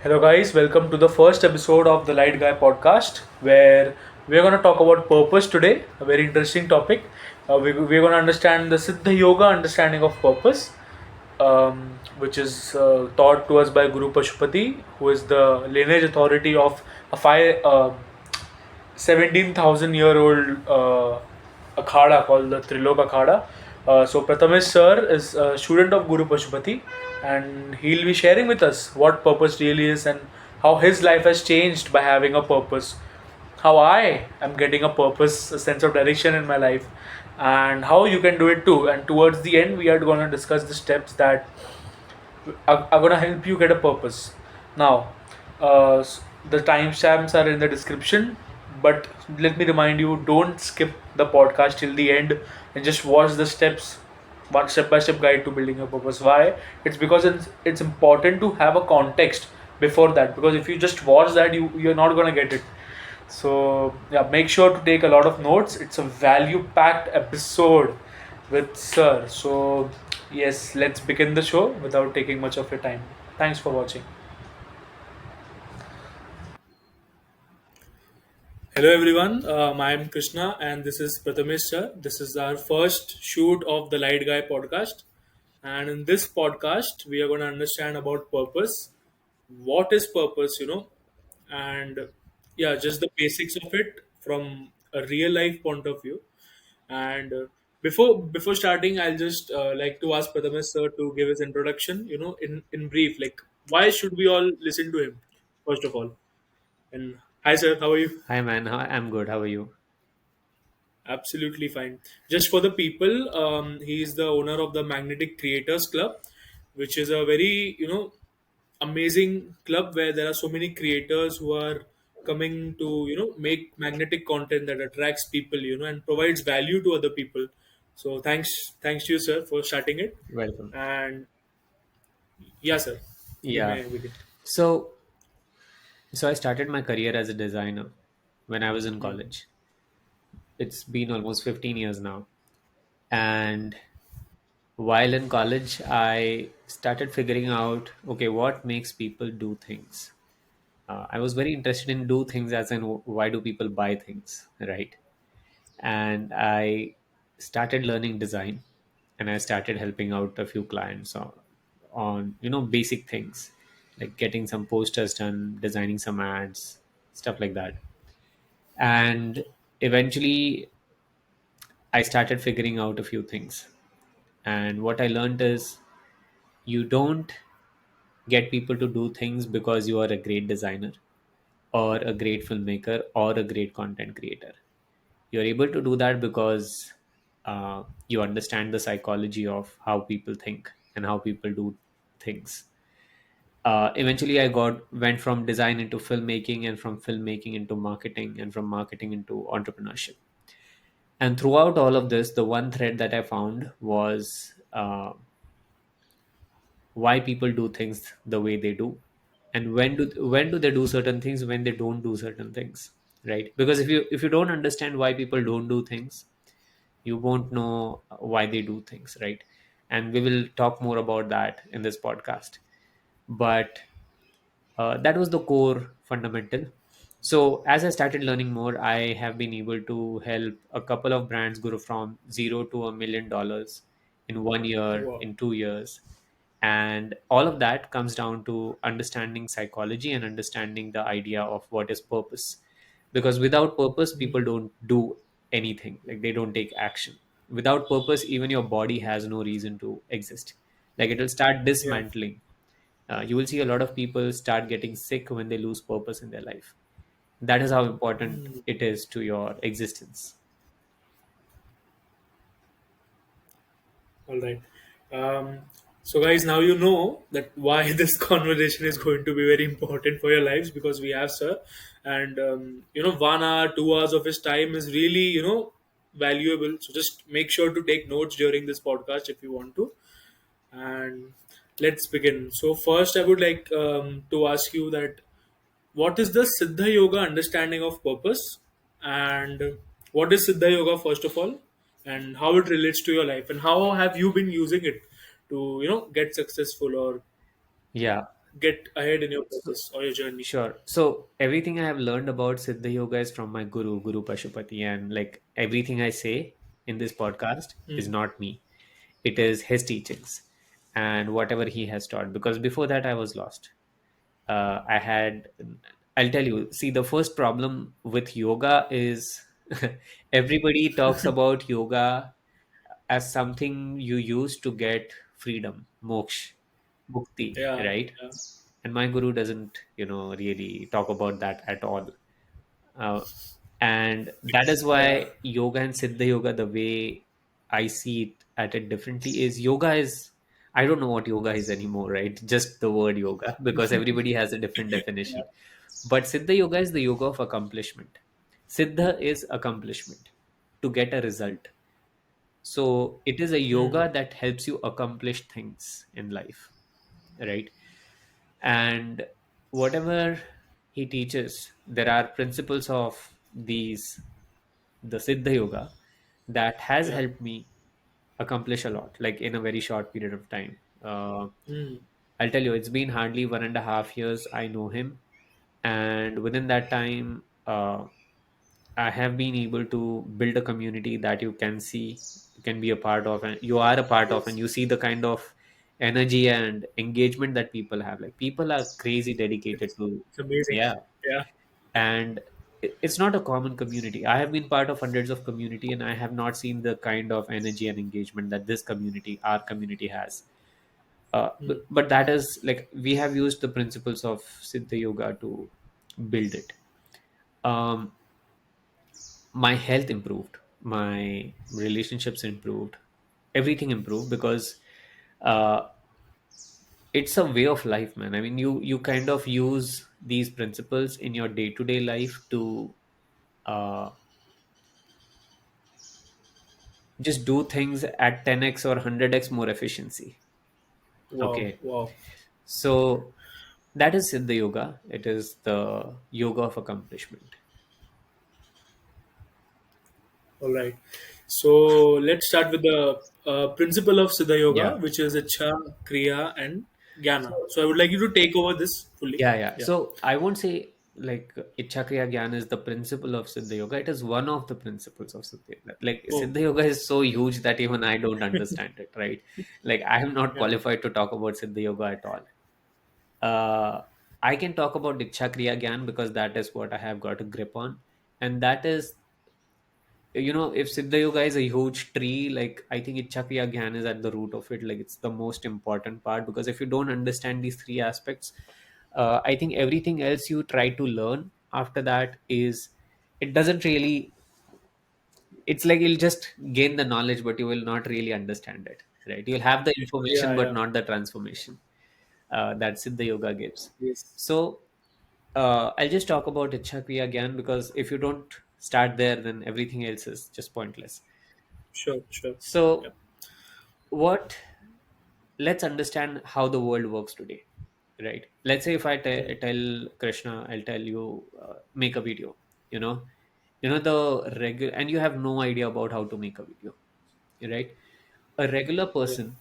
Hello, guys. Welcome to the first episode of the Light Guy podcast, where we're going to talk about purpose today. A very interesting topic. We're going to understand the Siddha Yoga understanding of purpose, which is taught to us by Guru Pashupati, who is the lineage authority of a 17,000-year-old akhada called the Trilok Akhada. So Prathamesh sir is a student of Guru Pashupati, and he'll be sharing with us what purpose really is and how his life has changed by having a purpose, how I am getting a purpose, a sense of direction in my life, and how you can do it too. And towards the end, we are going to discuss the steps that are going to help you get a purpose. Now, the timestamps are in the description, but let me remind you, don't skip the podcast till the end and just watch the steps, one step by step guide to building a purpose. Why? It's because it's important to have a context before that, because if you just watch that, you're not going to get it. So yeah, make sure to take a lot of notes. It's a value packed episode with sir. So yes, let's begin the show without taking much of your time. Thanks for watching. Hello everyone, I am Krishna and this is Prathamesh sir. This is our first shoot of the Light Guy podcast. And in this podcast, we are going to understand about purpose. What is purpose, and yeah, just the basics of it from a real life point of view. And before starting, I'll just like to ask Prathamesh sir to give his introduction, in brief, like why should we all listen to him, first of all. And hi sir, how are you? Hi man, I'm good. How are you? Absolutely fine. Just for the people, he is the owner of the Magnetic Creators Club, which is a very, amazing club where there are so many creators who are coming to, make magnetic content that attracts people, and provides value to other people. So thanks to you, sir, for starting it. Welcome. And yeah, sir, you Yeah. may begin. So so I started my career as a designer when I was in Hmm. college. It's been almost 15 years now. And while in college, I started figuring out, okay, what makes people do things? I was very interested in do things as in why do people buy things, right? And I started learning design and I started helping out a few clients on basic things like getting some posters done, designing some ads, stuff like that. And eventually I started figuring out a few things. And what I learned is you don't get people to do things because you are a great designer or a great filmmaker or a great content creator. You're able to do that because you understand the psychology of how people think and how people do things. Eventually I got went from design into filmmaking and from filmmaking into marketing and from marketing into entrepreneurship. And throughout all of this, the one thread that I found was why people do things the way they do, and when do they do certain things, when they don't do certain things, right? Because if you don't understand why people don't do things, you won't know why they do things, right? And we will talk more about that in this podcast. But that was the core fundamental. So as I started learning more, I have been able to help a couple of brands grow from zero to $1 million in 1 year, Wow. in 2 years. And all of that comes down to understanding psychology and understanding the idea of what is purpose. Because without purpose, people don't do anything, like they don't take action. Without purpose, even your body has no reason to exist. Like it will start Yeah. dismantling. You will see a lot of people start getting sick when they lose purpose in their life. That is how important Hmm. it is to your existence. All right. Um, so, guys, now you know that why this conversation is going to be very important for your lives, because we have sir, and 1 hour, 2 hours of his time is really valuable. So just make sure to take notes during this podcast if you want to. And let's begin. So first, I would like to ask you that what is the Siddha Yoga understanding of purpose, and what is Siddha Yoga first of all, and how it relates to your life, and how have you been using it to get successful or Yeah. get ahead in your So, process or your journey? sure. So everything I have learned about Siddha Yoga is from my guru, Guru Pashupati, and like everything I say in this podcast is Hmm. not me. It is his teachings and whatever he has taught. Because before that, I was lost. I had, I'll tell you. See, the first problem with yoga is everybody talks about yoga as something you use to get freedom, moksha, mukti, Yeah, right? yeah. And my guru doesn't really talk about that at all. uh, and that is Yeah. why yoga and siddha yoga, the way I see it at it differently, is yoga is, I don't know what yoga is anymore, right? Just the word yoga, because everybody has a different Yeah. definition. But siddha yoga is the yoga of accomplishment. Siddha is accomplishment, to get a result. So it is a Hmm. yoga that helps you accomplish things in life, right? And whatever he teaches, there are principles of these, the siddha yoga, that has Yeah. helped me accomplish a lot, like in a very short period of time. Hmm. I'll tell you, it's been hardly 1.5 years I know him, and within that time, I have been able to build a community that you can see, you can be a part of, and you are a part of, and Yes. you see the kind of energy and engagement that people have. Like, people are crazy dedicated It's, to, it's amazing. yeah. Yeah. And it's not a common community. I have been part of hundreds of community, and I have not seen the kind of energy and engagement that this community, our community, has. Hmm. But that is like, we have used the principles of siddha yoga to build it. um, my health improved, my relationships improved, everything improved, because uh, it's a way of life, man. I mean, you kind of use these principles in your day-to-day life to uh, just do things at 10x or 100x more efficiency. Wow. Okay. Wow. So that is Siddha Yoga. It is the yoga of accomplishment. All right. So let's start with the principle of Siddha Yeah. Yoga, which is Icha, Kriya, and Gyana. So, So I would like you to take over this fully. yeah, yeah. Yeah. So I won't say like Iccha-Kriya-Gyana is the principle of Siddha Yoga. It is one of the principles of Siddha Yoga. Like, Oh, Siddha Yoga is so huge that even I don't understand it, right? Like, I am not yeah. qualified to talk about Siddha Yoga at all. Uh, I can talk about Iccha-Kriya-Gyana because that is what I have got a grip on. And that is, if Siddha Yoga is a huge tree, like, I think Iccha-Kriya Gyan is at the root of it. Like, it's the most important part, because if you don't understand these three aspects, I think everything else you try to learn after that is, it doesn't really, it's like you'll just gain the knowledge, but you will not really understand it, right? You'll have the Yeah. information, but Yeah. not the transformation that Siddha Yoga gives. Yes. So, I'll just talk about Iccha-Kriya Gyan, because if you don't start there, then everything else is just pointless. Sure. Sure. Yeah. So, what let's understand how the world works today, right? Let's say if I Hmm. tell Krishna, I'll tell you, make a video, you know the regular, and you have no idea about how to make a video, right? A regular Yeah. person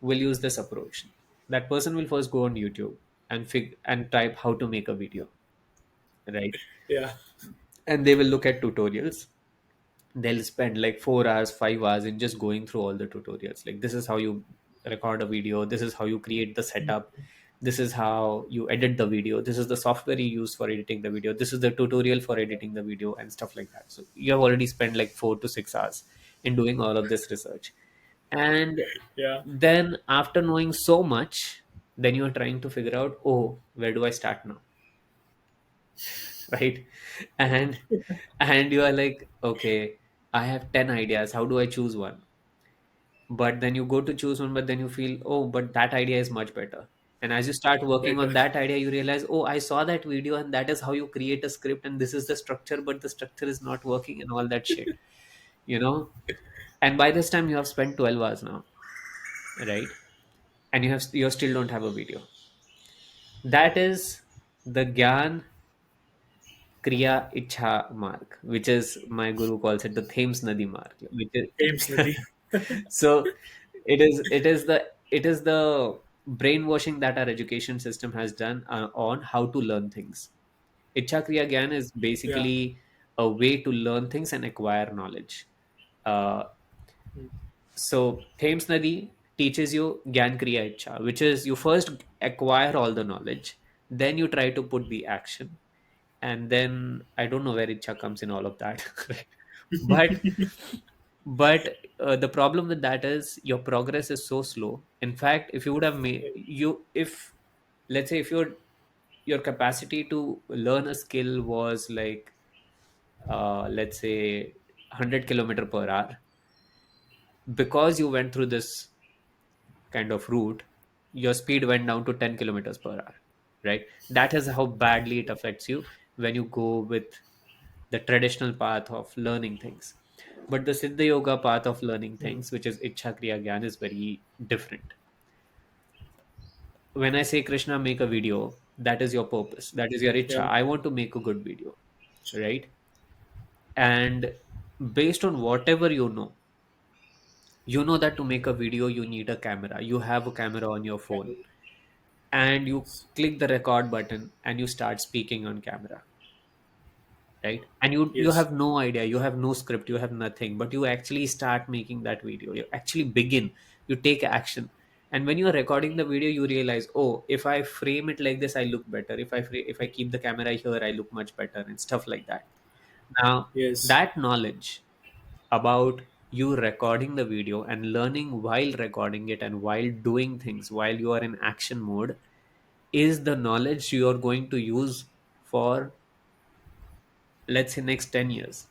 will use this approach. That person will first go on YouTube and type how to make a video, right? Yeah. And they will look at tutorials. They'll spend like 4 hours, 5 hours in just going through all the tutorials. Like, this is how you record a video, this is how you create the Hmm. setup, this is how you edit the video, this is the software you use for editing the video, this is the tutorial for editing the video, and stuff like that. So you have already spent like 4 to 6 hours in doing all of this research. And Yeah. then, after knowing so much, then you are trying to figure out, oh, where do I start now? Right? And you are like, okay, I have 10 ideas, how do I choose one? But then you go to choose one, but then you feel, oh, but that idea is much better. And as you start working on Better. that idea, you realize, oh, I saw that video, and that is how you create a script, and this is the structure, but the structure is not working, and all that shit, you know and by this time, you have spent 12 hours now, right? And you still don't have a video. That is the Gyan Kriya Ichha mark, which is, my guru calls it, the Thames Nadi mark, which is Ames Nadi. so it is the brainwashing that our education system has done on how to learn things. Iccha-Kriya-Gyana is Yeah. basically a way to learn things and acquire knowledge. Uh, Mm. so Thames Nadi teaches you Gyan Kriya Icha, which is you first acquire all the knowledge, then you try to put the action, and then I don't know where Icha comes in all of that. Right? but the problem with that is your progress is so slow. In fact, if you would have made you if let's say if your capacity to learn a skill was like let's say 100 kilometer per hour, because you went through this kind of route, your speed went down to 10 kilometers per hour, right? That is how badly it affects you when you go with the traditional path of learning things. But the Siddha Yoga path of learning Mm. things, which is Ichha Kriya Gyan, is very different. When I say Krishna, make a video, that is your purpose, that is your Ichha. Yeah. I want to make a good video, right? And based on whatever you know that to make a video you need a camera, you have a camera on your phone, and you click the record button and you start speaking on camera, right? And you Yes. have no idea, you have no script, you have nothing, but you actually start making that video, you actually begin, you take action. And when you are recording the video, you realize, oh, if I frame it like this, I look better. If I keep the camera here, I look much better, and stuff like that. Now, Yes. that knowledge about you recording the video and learning while recording it and while doing things while you are in action mode is the knowledge you are going to use for, let's say, next 10 years.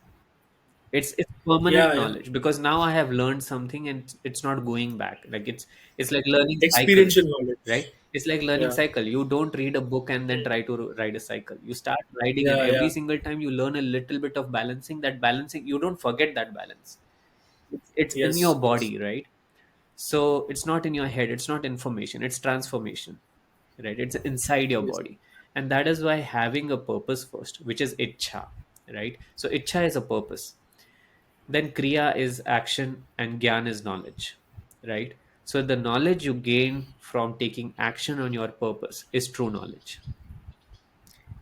It's permanent Yeah. Yeah. knowledge, because now I have learned something and it's not going back. Like it's like learning cycle, Experiential knowledge. right? It's like learning Yeah. cycle. You don't read a book and then try to ride a cycle. You start riding, and Yeah. every Yeah. single time you learn a little bit of balancing. That balancing, you don't forget that balance. It's in your Yes. Yes. body, right? So it's not in your head, it's not information, it's transformation, right? It's inside your Yes. body. And that is why having a purpose first, which is Ichha, right? So Ichha is a purpose, then Kriya is action, and Gyan is knowledge, right? So the knowledge you gain from taking action on your purpose is true knowledge.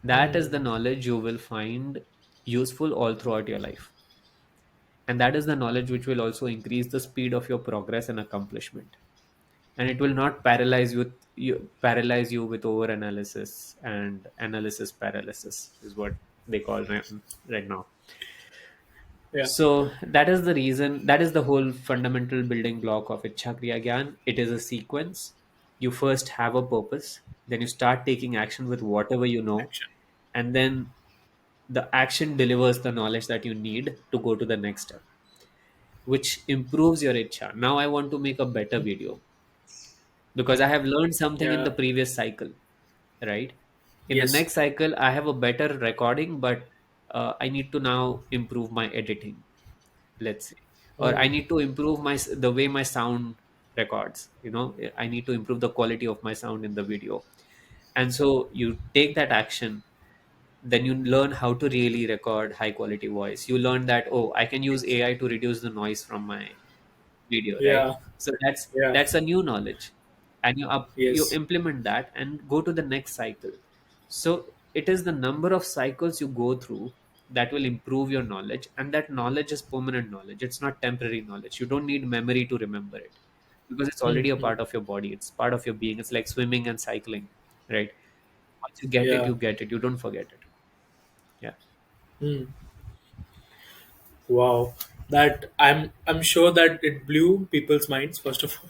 That is the Mm. knowledge you will find useful all throughout your life. And that is the knowledge which will also increase the speed of your progress and accomplishment. And it will not paralyze you with over analysis and analysis paralysis is what they call right now. Yeah. So that is the reason, that is the whole fundamental building block of Ichha-Kriya Gyan. It is a sequence. You first have a purpose, then you start taking action with whatever you know, Action. and then the action delivers the knowledge that you need to go to the next step, which improves your Ichha. Now I want to make a better video because I have learned something in the Yeah. previous cycle, right? In the Yes. next cycle, I have a better recording, but I need to now improve my editing, let's say, or I Mm. need to improve the way my sound records. I need to improve the quality of my sound in the video, and so you take that action. Then you learn how to really record high quality voice. You learn that, oh, I can use AI to reduce the noise from my video, right? Yeah. So that's Yeah. that's a new knowledge, and you Yes. implement that and go to the next cycle. So it is the number of cycles you go through that will improve your knowledge, and that knowledge is permanent knowledge. It's not temporary knowledge. You don't need memory to remember it, because it's already a Mm. part of your body, it's part of your being. It's like swimming and cycling, right? Once you get it, Yeah. you get it, you don't forget it. Yeah. Mm. Wow. That I'm sure that it blew people's minds first of all.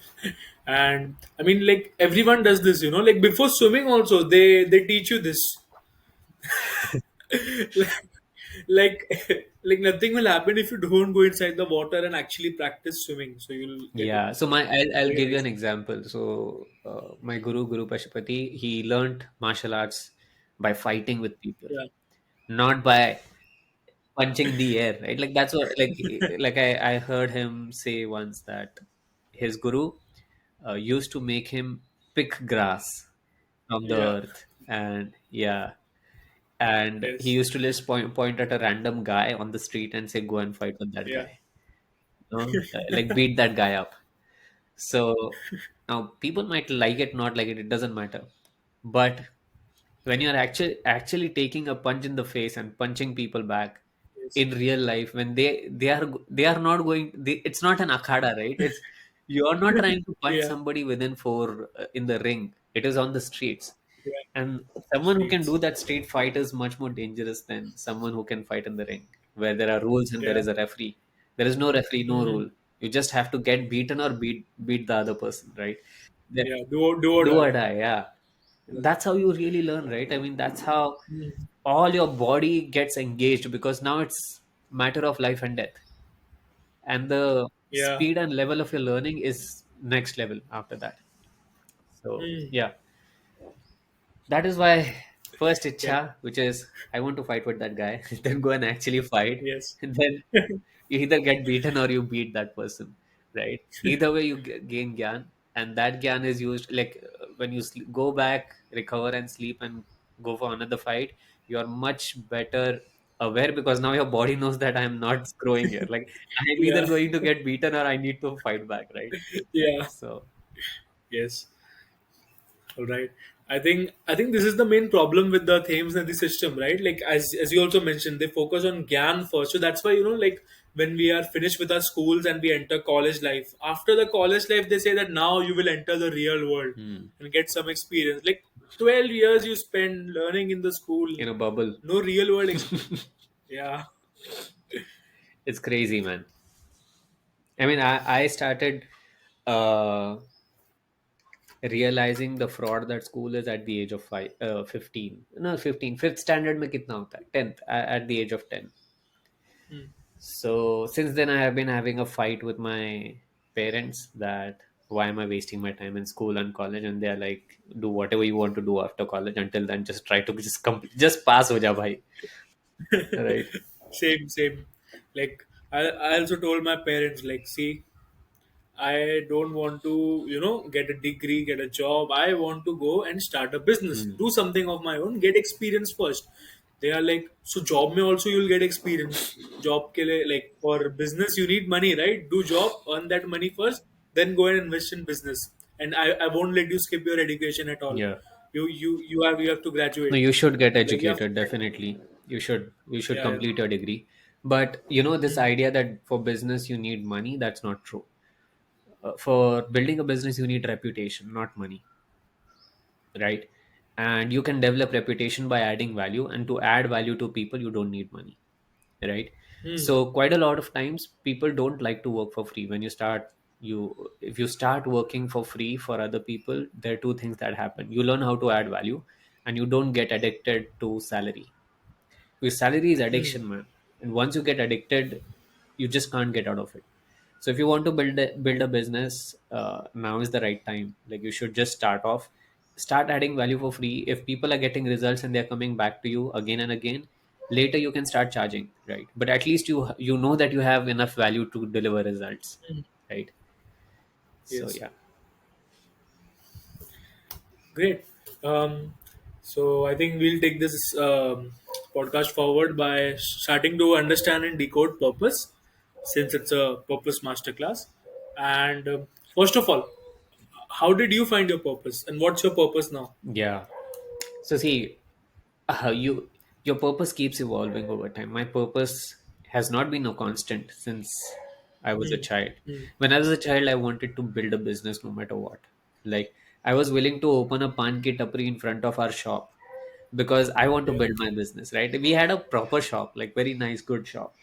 And I mean, like everyone does this, like before swimming also they teach you this. like like nothing will happen if you don't go inside the water and actually practice swimming. So you'll get it Yeah, so I'll very give you an nicely. example. So my Guru Pashupati, he learned martial arts by fighting with people, Yeah. not by punching the air, right? Like that's what, like I heard him say once that his guru used to make him pick grass from the Yeah. earth, and yeah, and he Yes. used to just point at a random guy on the street and say, "Go and fight with that Yeah. guy," like beat that guy up. So now people might like it, not like it doesn't matter. But when you're actually taking a punch in the face and punching people back Yes. in real life, when they are not going, it's not an akhada, right? It's you're not trying to punch Yeah. somebody within four in the ring. It is on the streets. Yeah. And someone who can Streets. do that street fight is much more dangerous than someone who can fight in the ring, where there are rules and there Yeah. is a referee. There is no referee, no Hmm. rule. You just have to get beaten or beat the other person, right? Then Yeah. Do or do or die. die, yeah. That's how you really learn, right? I mean, that's how Hmm. all your body gets engaged, because now it's matter of life and death, and the Yeah. speed and level of your learning is next level after that. So Hmm. yeah, that is why first Yeah. Iccha, which is I want to fight with that guy, then go and actually fight, Yes. and then you either get beaten or you beat that person, right? Either way, you gain gyan, and that gyan is used like when you go back, recover, and sleep, and go for another fight. You are much better aware, because now your body knows that I am not screwing here. Like I'm either Yeah. going to get beaten or I need to fight back, right? Yeah. So, Yes. All right. I think this is the main problem with the themes and the system, right? Like as you also mentioned, they focus on gyan first. So that's why, like when we are finished with our schools and we enter college life, after the college life they say that now you will enter the real world hmm, and get some experience. Like 12 years you spend learning in the school, in a bubble. no real world experience. Yeah. It's crazy, man. I mean, I started uh, realizing the fraud that school is at the age of 15. No, 15. Fifth standard में कितना होता है? 10th, at the age of 10. Hmm. So since then, I have been having a fight with my parents that why am I wasting my time in school and college? And they are like, do whatever you want to do after college. Until then, just try to just pass ho ja bhai. Right. Same, same. Like I also told my parents, like, see, I don't want to, get a degree, get a job. I want to go and start a business, Hmm. do something of my own, get experience first. They are like, so job may also you'll get experience. Job ke liye, like for business you need money, right? Do job, earn that money first, then go and invest in business. And I won't let you skip your education at all. Yeah. You have to No, graduate. you should get Like yeah, educated, definitely. You should yeah, yeah. complete your degree. But this Hmm. idea that for business you need money, that's not true. For building a business, you need reputation, not money, right? And you can develop reputation by adding value, and to add value to people, you don't need money, right? Hmm. So quite a lot of times people don't like to work for free. When you start, you if you start working for free for other people, there are two things that happen. You learn how to add value, and you don't get addicted to salary, because salary is Hmm. addiction, man. And once you get addicted, you just can't get out of it. So if you want to build a business, now is the right time. Like you should just start adding value for free. If people are getting results and they're coming back to you again and again, later you can start charging, right? But at least you know that you have enough value to deliver results, Hmm. right? So Yes. yeah. Great. So I think we'll take this podcast forward by starting to understand and decode purpose, since it's a purpose masterclass. And first of all, how did you find your purpose, and what's your purpose now? Yeah. So see, you your purpose keeps evolving over time. My purpose has not been a constant since I was a Hmm. child. Hmm. When I was a child, I wanted to build a business no matter what. Like I was willing to open a pan ki tapri in front of our shop because I want to Yeah. build my business, right? We had a proper shop, like very nice, good shop.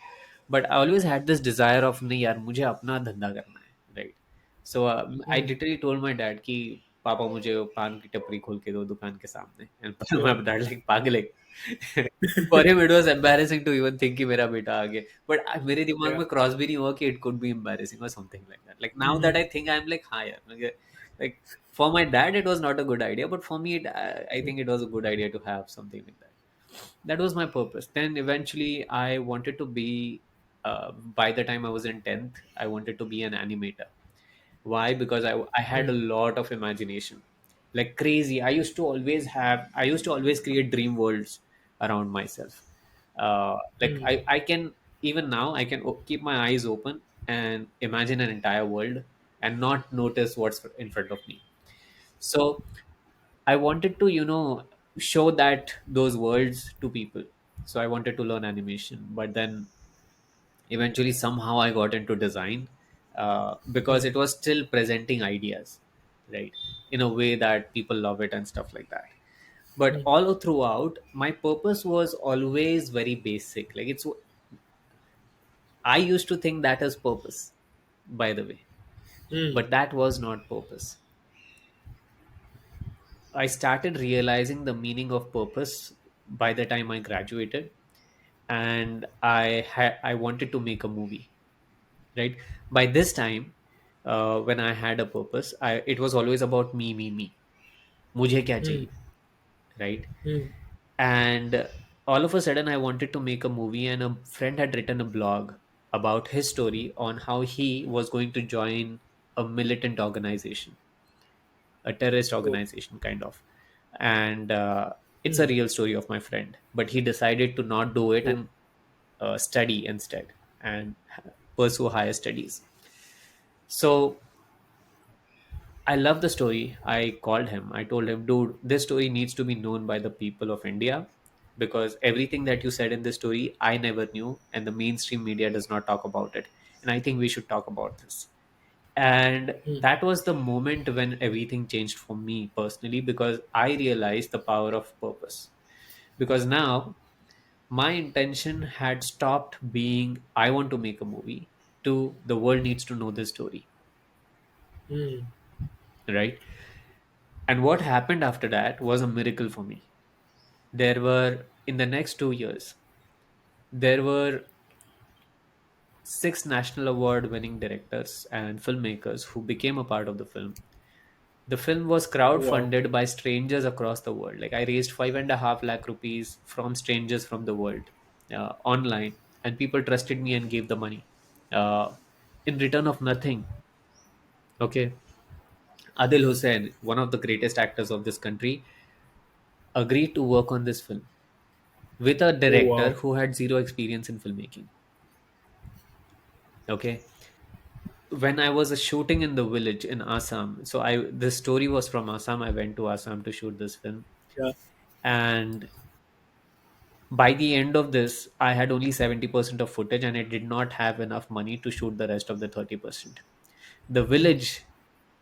But I always had this desire of नहीं यार मुझे अपना धंधा करना है, right? So I Hmm. literally told my dad कि पापा मुझे वो पान की टपरी खोल के दो दुकान के सामने. And Yeah. my dad like पागल है. For him it was embarrassing to even think कि मेरा बेटा आ गया. But मेरे दिमाग Yeah. में cross भी नहीं हुआ कि it could be embarrassing or something like that. Like now that Hmm. I think, I'm like हाँ यार like for my dad it was not a good idea, but for me I think it was a good idea to have something like that. That was my purpose. Then eventually I wanted to be by the time I was in 10th, I wanted to be an animator. Why? Because I had a Hmm. lot of imagination, like crazy. I used to always create dream worlds around myself. Like Hmm. I can, even now I can keep my eyes open and imagine an entire world, and not notice what's in front of me. So I wanted to, show that those worlds to people. So I wanted to learn animation, but then eventually somehow I got into design, because Mm. it was still presenting ideas, right, in a way that people love it and stuff like that. But Mm. all throughout, my purpose was always very basic. Like, I used to think that is purpose, by the way, Mm. but that was not purpose. I started realizing the meaning of purpose by the time I graduated, and I wanted to make a movie. Right, by this time, when I had a purpose, it was always about me. मुझे क्या Mm. चाहिए, right? Mm. And all of a sudden, I wanted to make a movie, and a friend had written a blog about his story on how he was going to join a militant organization, a terrorist Oh. organization, kind of. And it's a Mm. real story of my friend, but he decided to not do it Oh. and study instead, and pursue higher studies. So I love the story. I called him. I told him, dude, this story needs to be known by the people of India, because everything that you said in this story, I never knew, and the mainstream media does not talk about it. And I think we should talk about this. And Mm. that was the moment when everything changed for me personally, because I realized the power of purpose. Because now my intention had stopped being, I want to make a movie, to the world needs to know this story, Mm. right? And what happened after that was a miracle for me. There were, in the next 2 years, there were six national award winning directors and filmmakers who became a part of the film. The film was Wow. crowdfunded by strangers across the world. Like, I raised 5.5 lakh rupees from strangers from the world, online, and people trusted me and gave the money, uh, in return of nothing. Okay, Adil Hussein, one of the greatest actors of this country, agreed to work on this film with a Oh, director wow. who had zero experience in filmmaking. Okay, when I was shooting in the village in Assam, so I the story was from Assam. I went to Assam to shoot this film, Yeah. and by the end of this, I had only 70% of footage, and I did not have enough money to shoot the rest of the 30%. The Mm. village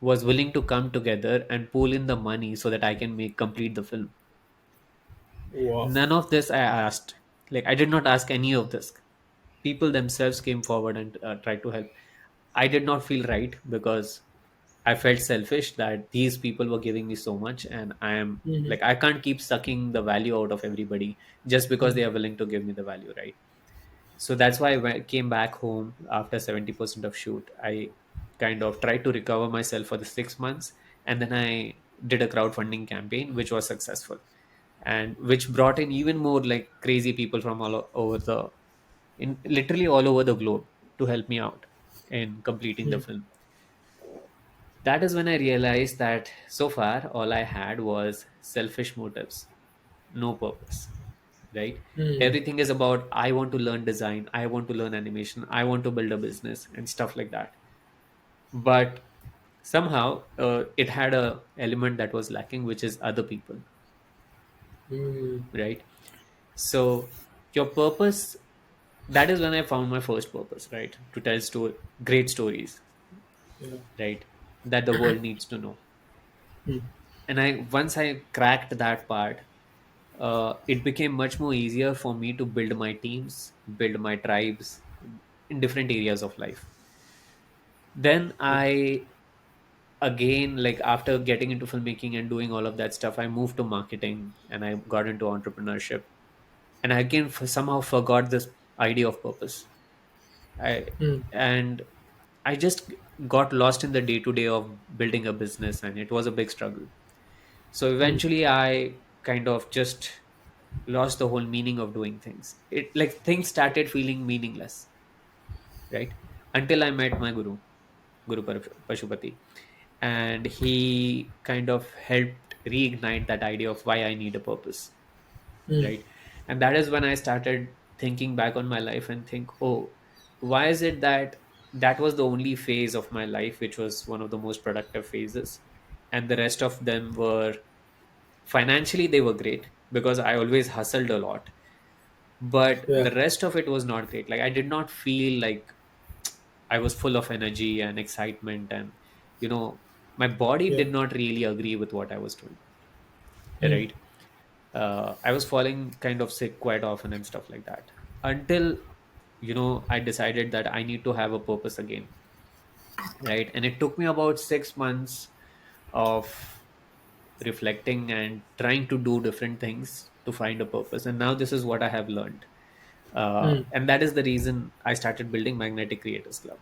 was willing to come together and pool in the money so that I can make complete the film. Wow. None of this I asked. Like, I did not ask any of this. People themselves came forward and tried to help. I did not feel right, because I felt selfish that these people were giving me so much, and I am Mm-hmm. like, I can't keep sucking the value out of everybody just because they Mm. are willing to give me the value, right? So that's why I came back home after 70% of shoot. I kind of tried to recover myself for the 6 months, and then I did a crowdfunding campaign, which was successful, and which brought in even more like crazy people from over the in literally all over the globe to help me out in completing the Mm. film. That is when I realized that so far all I had was selfish motives, no purpose, right? Mm. Everything is about, I want to learn design, I want to learn animation, I want to build a business and stuff like that. But somehow it had a element that was lacking, which is other people, Mm. right? So your purpose, that is when I found my first purpose, right? To tell great stories, Yeah. right? That the world needs to know. Mm. And I once I cracked that part, it became much more easier for me to build my teams, build my tribes in different areas of life. Then I, again, like, after getting into filmmaking and doing all of that stuff, I moved to marketing and I got into entrepreneurship. And I again somehow forgot this idea of purpose. I Mm. and I just got lost in the day to day of building a business, and it was a big struggle. So Mm. eventually, I kind of just lost the whole meaning of doing things. It, like, things started feeling meaningless, right? Until I met my Pashupati, and he kind of helped reignite that idea of why I need a purpose, Mm. right? And that is when I started thinking back on my life and think, oh, why is it that that was the only phase of my life which was one of the most productive phases, and the rest of them were, financially they were great because I always hustled a lot, but Yeah. the rest of it was not great. Like I did not feel like I was full of energy and excitement, and you know my body Yeah. did not really agree with what I was doing, Hmm. right? I was falling kind of sick quite often and stuff like that, until I decided that I need to have a purpose again, right? And it took me about 6 months of reflecting and trying to do different things to find a purpose, and now this is what I have learned. Hmm. And that is the reason I started building Magnetic Creators Club.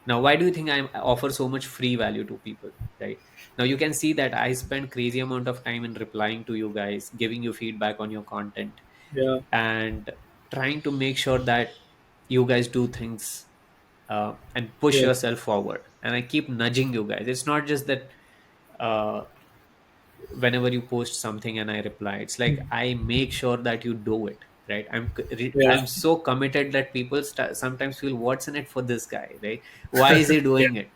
Now, why do you think I offer so much free value to people, right? Now you can see that I spend crazy amount of time in replying to you guys, giving you feedback on your content, Yeah. and trying to make sure that you guys do things and push Yeah. yourself forward. And I keep nudging you guys. It's not just that uh, whenever you post something and I reply, it's like Hmm. I make sure that you do it, right? Yeah. I'm so committed that people sometimes feel, what's in it for this guy, right? Why is he Yeah. doing it?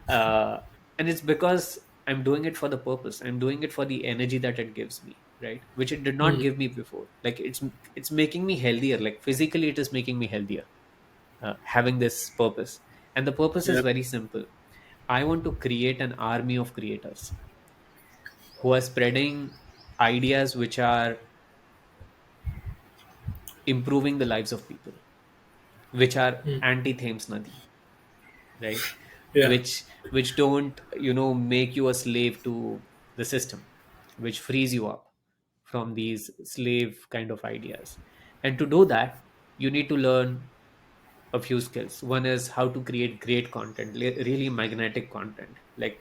uh, and it's because I'm doing it for the purpose. I'm doing it for the energy that it gives me, right? Which it did not Hmm. give me before. Like it's making me healthier. Like physically it is making me healthier, having this purpose. And the purpose is Yeah. very simple. I want to create an army of creators who are spreading ideas which are improving the lives of people, which are Hmm. anti Thames Nadi, right? Yeah. Which don't make you a slave to the system, which frees you up from these slave kind of ideas. And to do that, you need to learn a few skills. One is how to create great content, really magnetic content. Like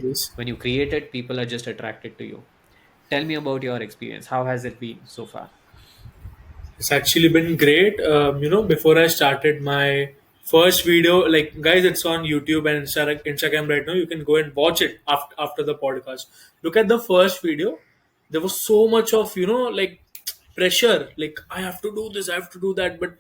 Yes. when you create it, people are just attracted to you. Tell me about your experience. How has it been so far? It's actually been great. Before I started my first video, like guys, it's on YouTube and Instagram right now. You can go and watch it after the podcast. Look at the first video. There was so much of like pressure. Like I have to do this, I have to do that. But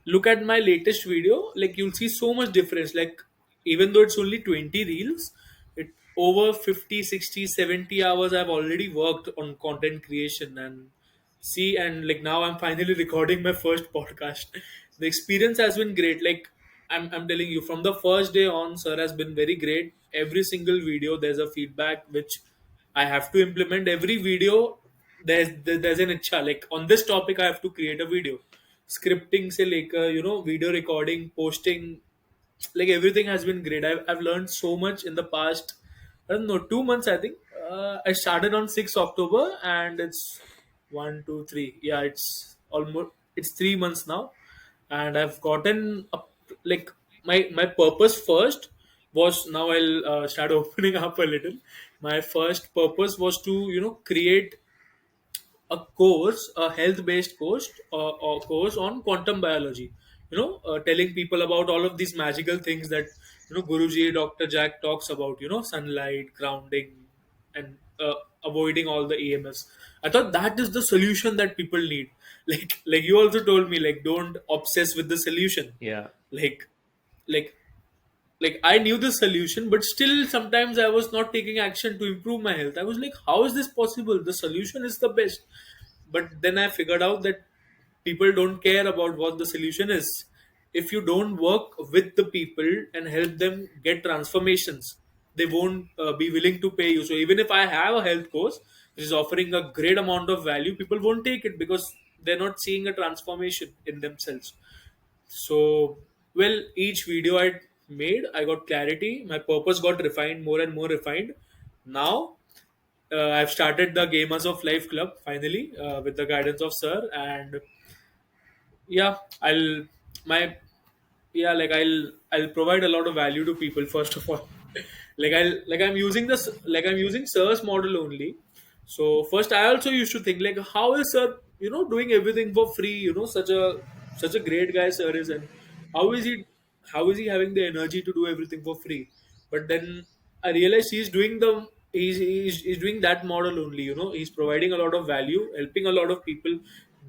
look at my latest video. Like you'll see so much difference. Like even though it's only 20 reels, it over 50, 60, 70 hours I've already worked on content creation. And see, and like now I'm finally recording my first podcast. The experience has been great. Like I'm telling you, from the first day on, sir has been very great. Every single video there's a feedback which I have to implement. Every video there's an itcha, like on this topic I have to create a video. Scripting say like video recording, posting, like everything has been great. I've learned so much in the past, I don't know, 2 months I think. I started on 6 October and it's 1, 2, 3. Yeah, it's 3 months now, and I've gotten up, like my purpose first was, now I'll start opening up a little. My first purpose was to create a course, a health-based course, or course on quantum biology. Telling people about all of these magical things that Guruji, Dr. Jack talks about. Sunlight, grounding, and avoiding all the EMFs. I thought that is the solution that people need. Like you also told me, like don't obsess with the solution. Yeah. Like, like like I knew the solution, but still sometimes I was not taking action to improve my health. I was like, how is this possible? The solution is the best. But then I figured out that people don't care about what the solution is. If you don't work with the people and help them get transformations, they won't be willing to pay you. So even if I have a health course which is offering a great amount of value, people won't take it because they're not seeing a transformation in themselves. So, well, each video I made, I got clarity. My purpose got refined, more and more refined. Now, I've started the Gamers of Life Club finally, with the guidance of Sir, and yeah, my I'll provide a lot of value to people first of all. I'm using Sir's model only. So first I also used to think like, how is Sir doing everything for free? Such a great guy Sir is, and how is he how is he having the energy to do everything for free? But then I realized he's doing that model only. He's providing a lot of value, helping a lot of people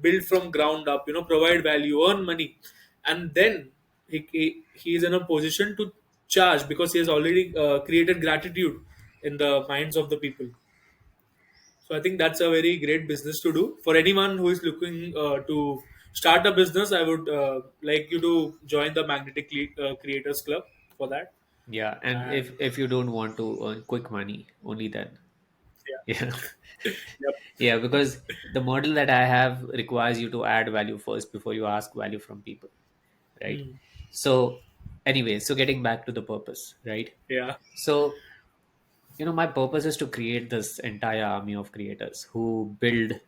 build from ground up. Provide value, earn money, and then he is in a position to charge because he has already created gratitude in the minds of the people. So I think that's a very great business to do for anyone who is looking to start a business. I would like you to join the Creators Club for that. Yeah, and And if you don't want to earn quick money, only then. yeah, Yeah. yep. Yeah, because the model that I have requires you to add value first before you ask value from people, right? Mm, So, anyway, so getting back to the purpose, right? yeah, So, my purpose is to create this entire army of creators who build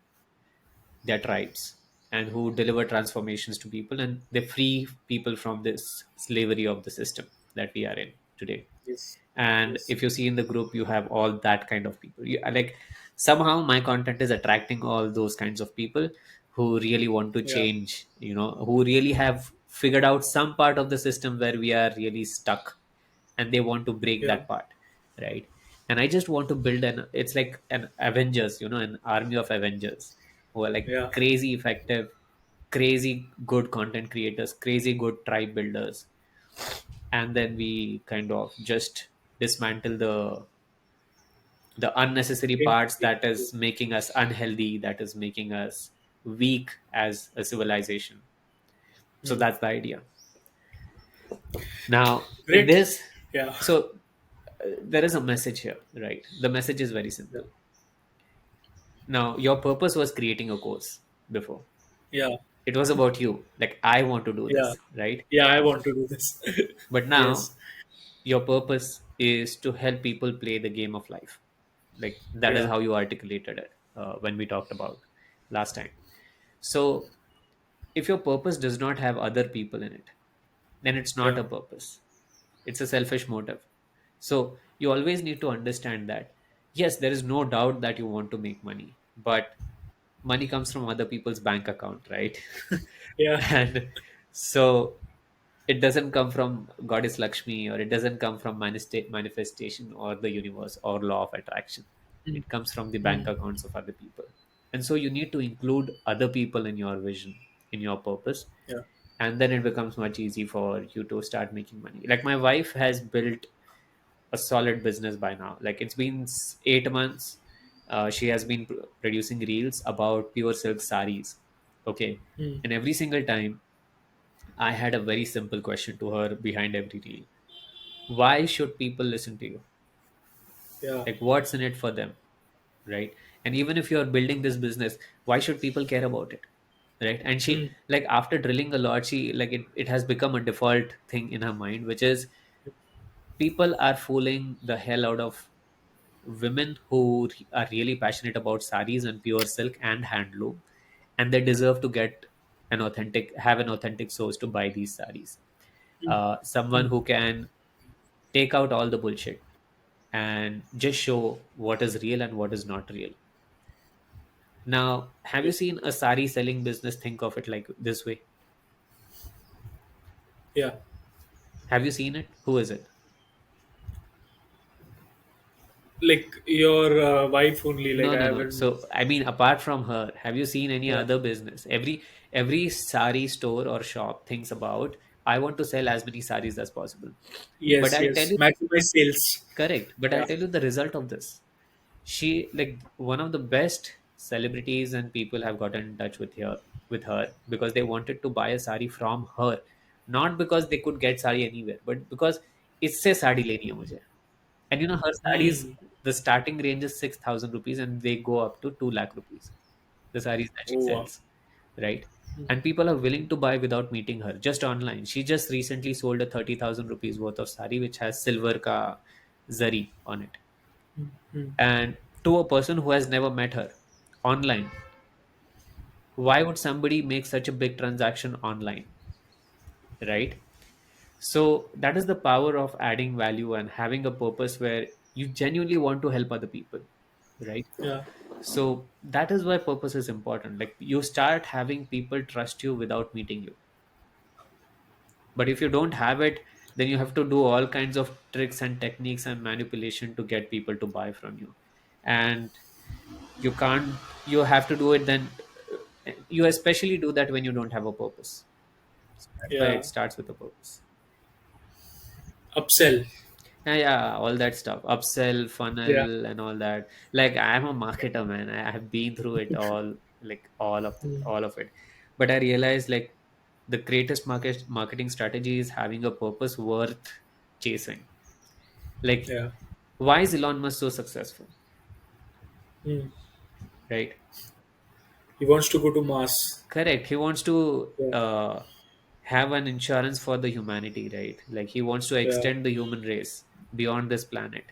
their tribes and who deliver transformations to people, and they free people from this slavery of the system that we are in today. yes, And yes, if you see in the group, you have all that kind of people. Like, somehow my content is attracting all those kinds of people who really want to yeah, change, who really have figured out some part of the system where we are really stuck, and they want to break yeah, that part, right? And I just want to build it's like an Avengers, an army of Avengers who are like yeah. crazy effective, crazy good content creators, crazy good tribe builders. And then we kind of just dismantle the unnecessary parts that is making us unhealthy, that is making us weak as a civilization. So Mm. that's the idea. Now in Great. this, Yeah, so there is a message here, right? The message is very yeah, simple. Now your purpose was creating a course before. yeah, It was about you, like, I want to do yeah, this, right? yeah. I want to do this. But now Yes. your purpose is to help people play the game of life. Like, that is Yeah, how you articulated it when we talked about last time. So if your purpose does not have other people in it, then it's not yeah, a purpose, it's a selfish motive. So you always need to understand that, yes, there is no doubt that you want to make money, but money comes from other people's bank account, right? yeah. And so it doesn't come from goddess Lakshmi, or it doesn't come from manifestation or the universe or law of attraction. Mm, It comes from the bank mm, accounts of other people. And so you need to include other people in your vision, in your purpose, yeah, and then it becomes much easy for you to start making money. Like, my wife has built a solid business by now. Like, it's been 8 months. She has been producing reels about pure silk saris. Okay. mm, And every single time I had a very simple question to her behind every reel. Why should people listen to you? yeah, Like, what's in it for them? Right? And even if you're building this business, why should people care about it? Right? And she, mm, like, after drilling a lot, she, like, it has become a default thing in her mind, which is, people are fooling the hell out of women who are really passionate about saris and pure silk and handloom, and they deserve to get have an authentic source to buy these saris. mm, Someone mm, who can take out all the bullshit and just show what is real and what is not real. Now, have you seen a sari selling business think of it like this way? yeah. Have you seen it? Who is it? Like your wife only. Like No, I no, no. haven't. So, I mean, apart from her, have you seen any Yeah. other business? Every sari store or shop thinks about, I want to sell as many saris as possible. But Yes. I'll tell Yes. you, Maximize sales. correct. But I'll Yeah. tell you the result of this. She, like, one of the best celebrities and people have gotten in touch with her because they wanted to buy a sari from her, not because they could get sari anywhere, but because इससे साड़ी लेनी है मुझे. And her sarees, Hmm. the starting range is 6,000 rupees and they go up to 2 lakh rupees. The sarees that she Oh wow. sells, right? And people are willing to buy without meeting her just online. She just recently sold a 30,000 rupees worth of sari which has silver ka zari on it. Hmm. And to a person who has never met her online, why would somebody make such a big transaction online, right? So that is the power of adding value and having a purpose where you genuinely want to help other people, right? Yeah. So that is why purpose is important. Like, you start having people trust you without meeting you. But if you don't have it, then you have to do all kinds of tricks and techniques and manipulation to get people to buy from you. And you can't, you have to do it then. You especially do that when you don't have a purpose. So that's why Yeah. it starts with a purpose. Upsell. Yeah, yeah, all that stuff, upsell, Yeah. funnel, and all that. Like I'm a marketer, man. I have been through it all, like Mm. all of it. But I realized like the greatest marketing strategy is having a purpose worth chasing. Like, Yeah. why is Elon Musk so successful? Mm. Right? He wants to go to Mars. Correct. He wants to Yeah. have an insurance for the humanity, right? Like he wants to Yeah. extend the human race beyond this planet.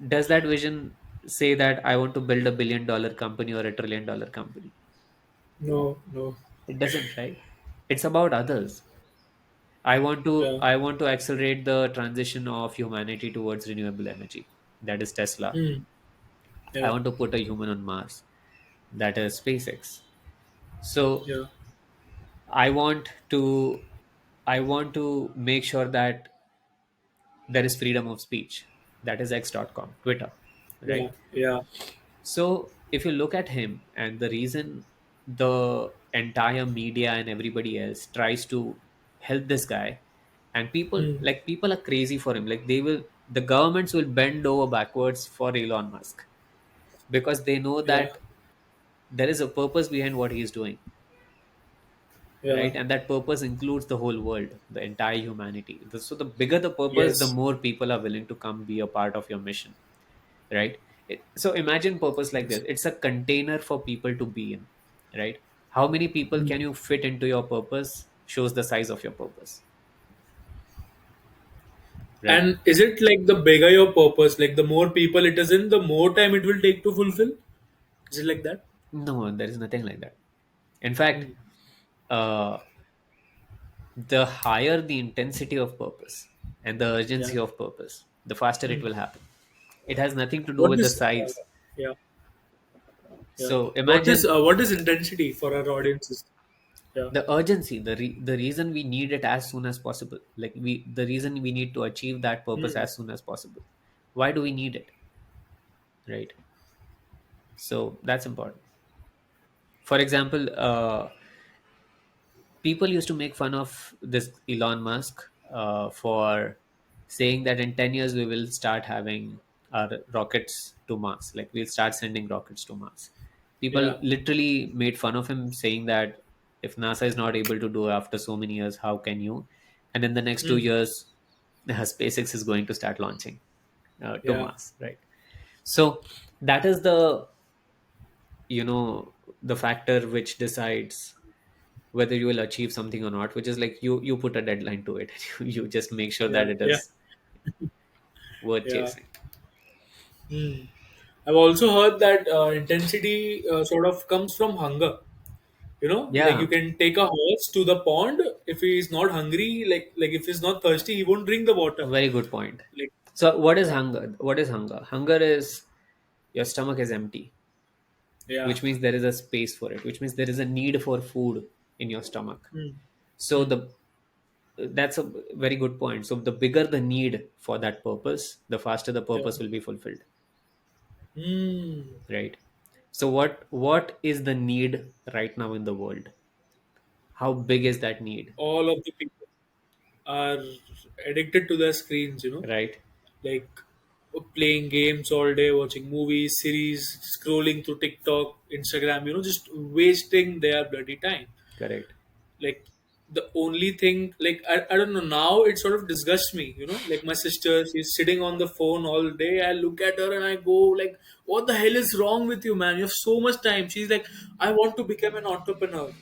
Does that vision say that I want to build a $1 billion company or a $1 trillion company? No. No. It doesn't, right? It's about others. Yeah. I want to accelerate the transition of humanity towards renewable energy. That is Tesla. Mm. I Yeah. want to put a human on Mars. That is SpaceX. So Yeah. I want to I want to make sure that there is freedom of speech. That is X.com, Twitter, Yeah. right? Yeah. So if you look at him, and the reason the entire media and everybody else tries to help this guy, and Mm. people are crazy for him. Like the governments will bend over backwards for Elon Musk because they know Yeah. that there is a purpose behind what he's doing, Yeah. right? And that purpose includes the whole world, the entire humanity. So the bigger the purpose, the Yes. more people are willing to come be a part of your mission, right? So imagine purpose like Yes. this. It's a container for people to be in, right? How many people Mm. can you fit into your purpose shows the size of your purpose, right? And is it like the bigger your purpose, like the more people it is in, the more time it will take to fulfill? Is it like that? No, there is nothing like that. In fact, Mm. uh, the higher the intensity of purpose and the Yeah. urgency of purpose, the faster it Mm. will happen. It has nothing to do What with the is? size. Yeah. Yeah. So imagine What is intensity for our audiences? Yeah. the urgency, the reason we need it as soon as possible. Like the reason we need to achieve that purpose Mm. as soon as possible. Why do we need it, right? So that's important. For example, people used to make fun of this Elon Musk for saying that in 10 years we will start having our rockets to Mars. Like we'll start sending rockets to Mars. People Yeah. literally made fun of him, saying that if NASA is not able to do it after so many years, how can you? And in the next two Mm. years, SpaceX is going to start launching to Yeah. Mars, right? So that is the factor which decides whether you will achieve something or not, which is like you put a deadline to it. You just make sure Yeah. that it Yeah. is worth Yeah. chasing. Mm. I've also heard that intensity sort of comes from hunger. Like you Yeah, can take a horse to the pond. If he is not hungry, like if he's not thirsty, he won't drink the water. very good point. Like, So what is yeah. hunger? What is hunger? Hunger is your stomach is empty, Yeah. which means there is a space for it, which means there is a need for food in your stomach. Mm. So Mm. the that's a very good point. So the bigger the need for that purpose, the faster the Yeah. purpose will be fulfilled, Mm. right? So what is the need right now in the world? How big is that need, All of the people are addicted to their screens. right? Like playing games all day, watching movies, series, scrolling through TikTok, Instagram, just wasting their bloody time. Correct. Like the only thing, like I don't know, now it sort of disgusts me. Like my sister, she's sitting on the phone all day. I look at her and I go like, what the hell is wrong with you, man? You have so much time. She's like, I want to become an entrepreneur.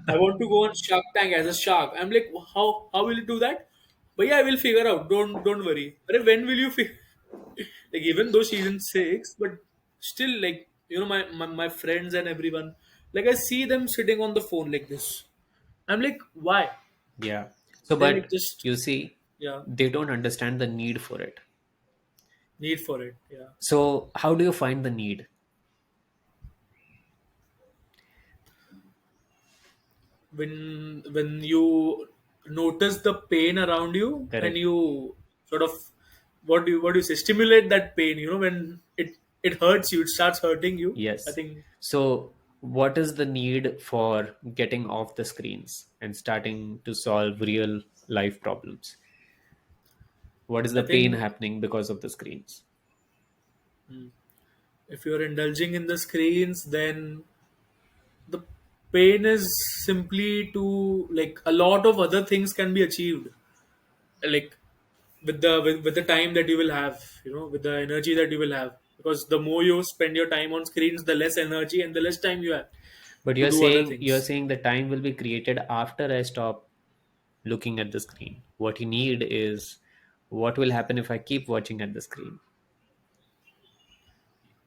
I want to go on Shark Tank as a shark. I'm like, how will you do that? But yeah, I will figure out. Don't worry. But when will you figure? Like even though she's in six, but still my friends and everyone, like I see them sitting on the phone like this. I'm like, why? Yeah. So, They're like but just, you see, yeah, they don't understand the need for it. need for it. Yeah. So, how do you find the need? When you notice the pain around you and Correct. you sort of, what do you say, stimulate that pain, when it hurts you, it starts hurting you, I Yes. think. So, what is the need for getting off the screens and starting to solve real life problems? What is I the pain think happening because of the screens? if you're indulging in the screens, then the pain is simply to, like, a lot of other things can be achieved, like with the time that you will have, with the energy that you will have, because the more you spend your time on screens, the less energy and the less time you have But to you're do other saying you're things. saying the time will be created after I stop looking at the screen. What you need is what will happen if I keep watching at the screen.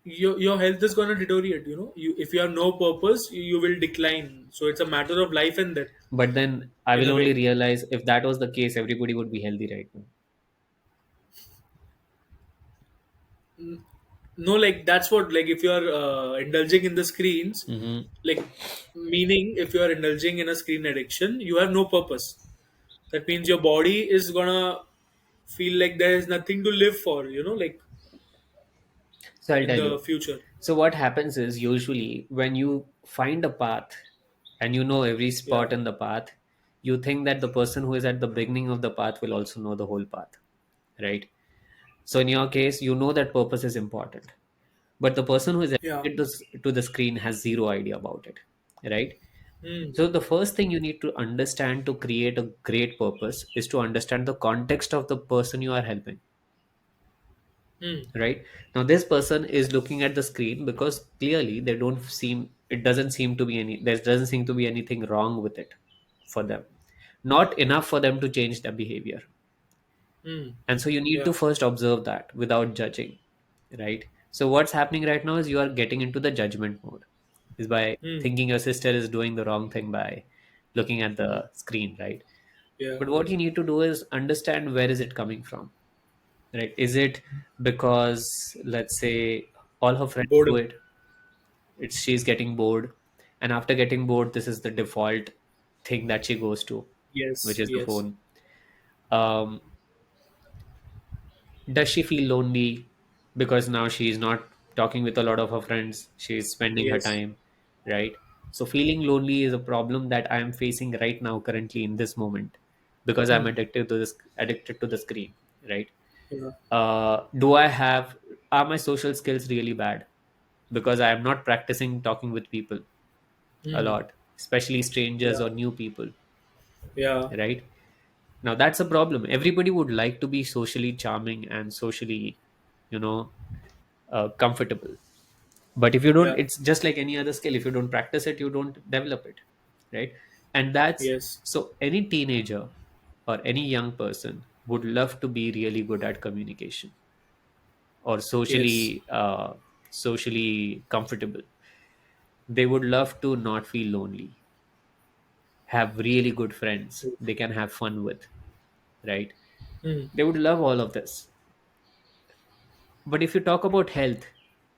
Your health is going to deteriorate, if you have no purpose, you will decline, so it's a matter of life and death, But then I in will a only way. realize if that was the case, everybody would be healthy right now. No, like, that's what, like, if you're indulging in the screens, Hmm. like, meaning if you are indulging in a screen addiction, you have no purpose. That means your body is gonna feel like there is nothing to live for, like, So I'll in tell the you. future. So what happens is usually when you find a path and you know every Yeah. spot in the path, you think that the person who is at the beginning of the path will also know the whole path, right? So in your case, you know that purpose is important, but the person who is Yeah. addicted to the screen has zero idea about it, right? Hmm. So the first thing you need to understand to create a great purpose is to understand the context of the person you are helping, Hmm. right? Now this person is looking at the screen because clearly they don't seem it doesn't seem to be any there doesn't seem to be anything wrong with it for them, not enough for them to change their behavior. Hmm. And so you need to Yeah. first observe that without judging, right? So what's happening right now is you are getting into the judgment mode, is by Hmm. thinking your sister is doing the wrong thing by looking at Hmm. the screen, right? Yeah. But what you need to do is understand where is it coming from, right? Is it because, let's say, all her friends do Boredom. it, it's she's getting bored, and after getting bored this is the default thing that she goes to, which Yes. is the Yes. phone. um, does she feel lonely because now she's not talking with a lot of her friends, she's spending her Yes. time, right? So feeling lonely is a problem that I am facing right now currently in this moment because I'm Hmm. addicted to the screen, right? Yeah. Do I have are my social skills really bad because I am not practicing talking with people a Hmm. lot, especially strangers Yeah. or new people, Yeah. right? Now that's a problem. Everybody would like to be socially charming and socially, you know, comfortable. But if you don't, Yeah. it's just like any other skill. If you don't practice it, you don't develop it, right? And that's Yes. so any teenager or any young person would love to be really good at communication or Yes. socially comfortable. They would love to not feel lonely, have really good friends they can have fun with, right? Hmm. They would love all of this. But if you talk about health,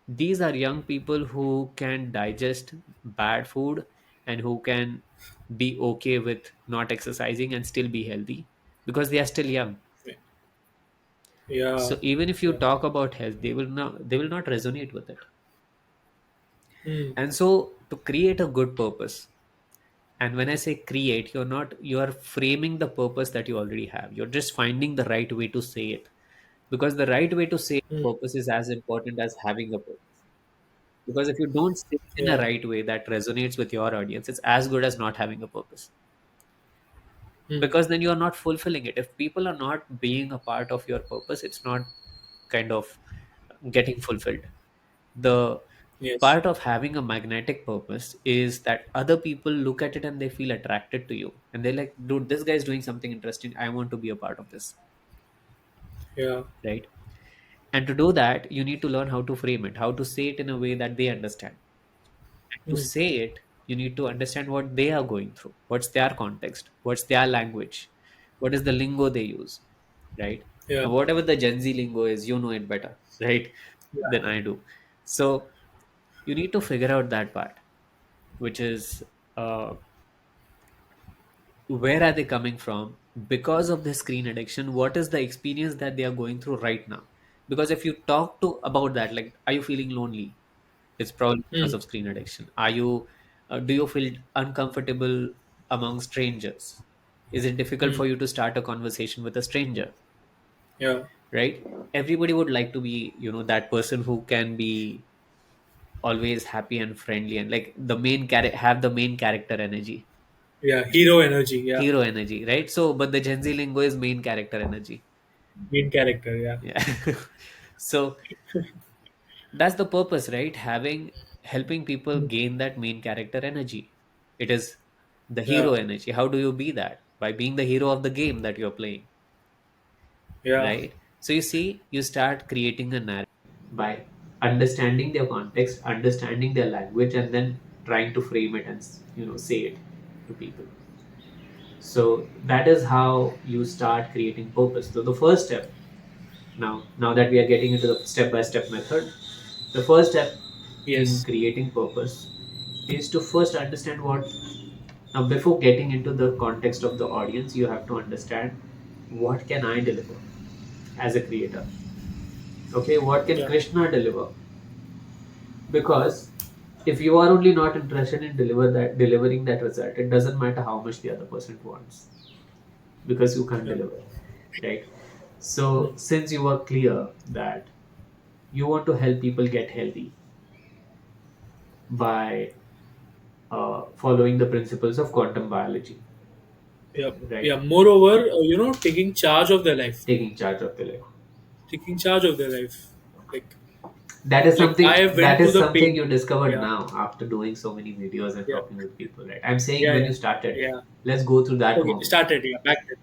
these are young people who can digest bad food and who can be okay with not exercising and still be healthy because they are still young. Yeah. So even if you Yeah. talk about health, they will not resonate with it. Hmm. And so to create a good purpose, and when I say create, you're framing the purpose that you already have. You're just finding the right way to say it. Because the right way to say Hmm. purpose is as important as having a purpose. Because if you don't say it in a Yeah. right way that resonates with your audience, it's as good as not having a purpose. Hmm. Because then you are not fulfilling it. If people are not being a part of your purpose, it's not kind of getting fulfilled. The Yes. part of having a magnetic purpose is that other people look at it and they feel attracted to you. And they're like, dude, this guy is doing something interesting. I want to be a part of this. Yeah. Right. And to do that, you need to learn how to frame it, how to say it in a way that they understand. To Hmm. say it, you need to understand what they are going through, what's their context, what's their language, what is the lingo they use, right? Yeah. Now, whatever the Gen Z lingo is, you know it better, right, than Yeah. I do. So you need to figure out that part, which is uh, where are they coming from because of the screen addiction? What is the experience that they are going through right now? Because if you talk to about that, like, are you feeling lonely? It's probably because Mm. of screen addiction. Do you feel uncomfortable among strangers? Is it difficult Mm. for you to start a conversation with a stranger? Yeah. Right? Everybody would like to be, that person who can be always happy and friendly, and like have the main character energy, Yeah. Hero energy. Yeah. hero energy, right? So, but the Gen Z lingo is main character energy. Main character. Yeah. Yeah. So that's the purpose, right? Helping people Mm. gain that main character energy. It is the Yeah. hero energy. How do you be that? By being the hero of the game that you're playing, Yeah. right? So you see, you start creating a narrative by understanding their context, understanding their language, and then trying to frame it and say it to people. So that is how you start creating purpose. So the first step, now that we are getting into the step by step method, the first step in Yes. creating purpose is to first understand what. Now, before getting into the context of the audience, you have to understand what can I deliver as a creator. Okay, what can Yeah. Krishna deliver? Because if you are only not interested in delivering that result, it doesn't matter how much the other person wants, because you can't Yeah. deliver, right? So Mm. since you are clear that you want to help people get healthy by following the principles of quantum biology, Yeah. right? Yeah. Moreover, taking charge of their life. Taking charge of their life. Taking charge of their life. Like, That is like something I that went to is the something pain. you discovered Yeah. now after doing so many videos and Yeah. talking with people, right? I'm saying Yeah. when Yeah. you started. Yeah. Let's go through that Okay. moment. Started. Yeah. Back then.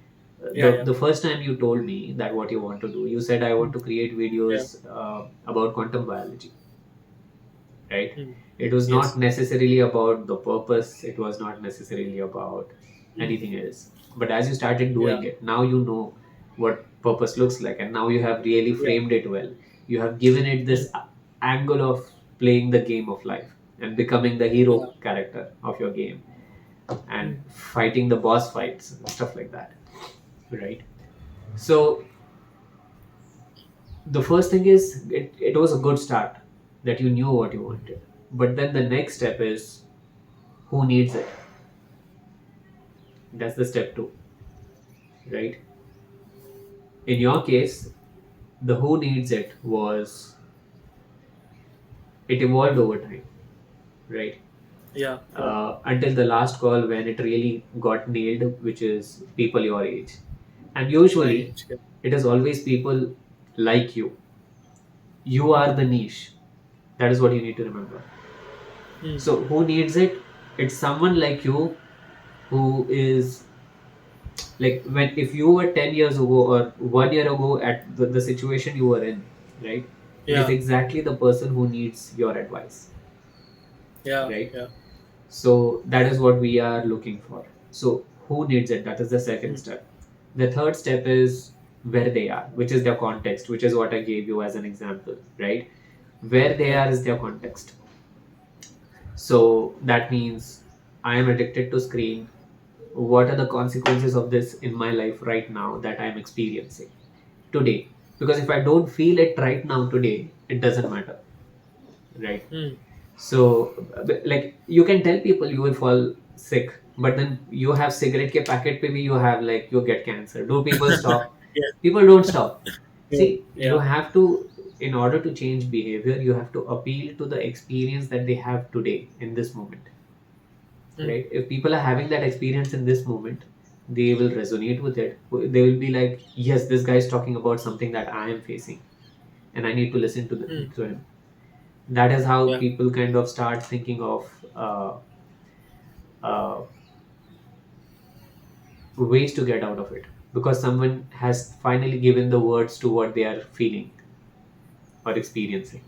Yeah. the Yeah. the first time you told me that what you want to do, you said I want Mm. to create Yeah. videos about quantum biology, right? Mm. It was not Yes. necessarily about the purpose, it was not necessarily about Mm. anything else. But as you started Yeah. doing it, now you know what purpose looks like, and now you have really Yeah. framed it well. You have given it Mm. this angle of playing the game of life and becoming the Yeah. hero character of your game and Mm. fighting the boss fights and stuff like that, right? So the first thing is, it was a good start that you knew what you wanted, but then the next step is who needs it. That's the step two, right? In your case, the who needs it was, it evolved over time, right? Yeah. Yeah. Until the last call when it really got nailed, which is people your age. And My usually age. Yeah. it is always people like you are the niche. That is what you need to remember. Mm. So who needs it? It's someone like you who is, like, when if you were 10 years ago or 1 year ago at the situation you were in, right? It is Yeah. exactly the person who needs your advice, Yeah. right? Yeah. So that is what we are looking for. So who needs it? That is the second Mm. step. The third step is where they are, which is their context, which is what I gave you as an example, right? Where they Yeah. are is their context. So that means I am addicted to screen. What are the consequences of this in my life right now that I'm experiencing today? Because if I don't feel it right now today, it doesn't matter, right? Mm. So like, you can tell people you will fall sick, but then you have cigarette ke packet pe bhi you have, like, you get cancer. Do people stop? Yeah. People don't stop. Yeah. See, you Yeah. have to, in order to change behavior, you have to appeal to the experience that they have today in this moment, Mm. right? If people are having that experience in this moment, they will resonate with it. They will be like, yes, this guy is talking about something that I am facing, and I need to listen Mm. to him. That is how Yeah. people kind of start thinking of uh, ways to get out of it, because someone has finally given the words to what they are feeling or experiencing,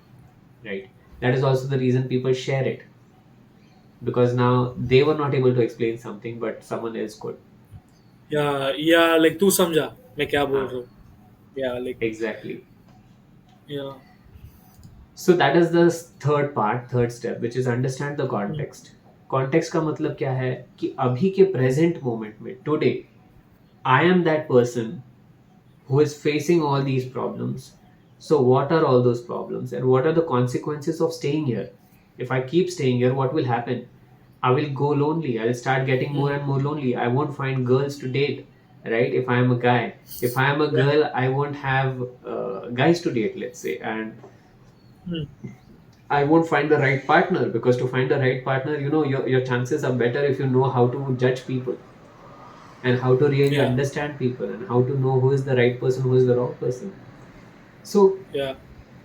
right? That is also the reason people share it, because now they were not able to explain something, but someone else could. Yeah. Like तू समझा मैं क्या बोल Ah, रहा हूँ. Yeah. Like. exactly. Yeah. So that is the third step, which is understand the Mm. context. Context का मतलब क्या है कि अभी के present moment में, today, I am that person who is facing all these problems. So what are all those problems and what are the consequences of staying here? If I keep staying here, what will happen? I will go lonely. I'll start getting more Mm. and more lonely. I won't find girls to date, right? If I am a guy, if I am a Yeah. girl, I won't have guys to date, let's say, and Mm. I won't find the right partner, because to find the right partner, your chances are better if you know how to judge people and how to really Yeah. understand people and how to know who is the right person, who is the wrong person. So, Yeah.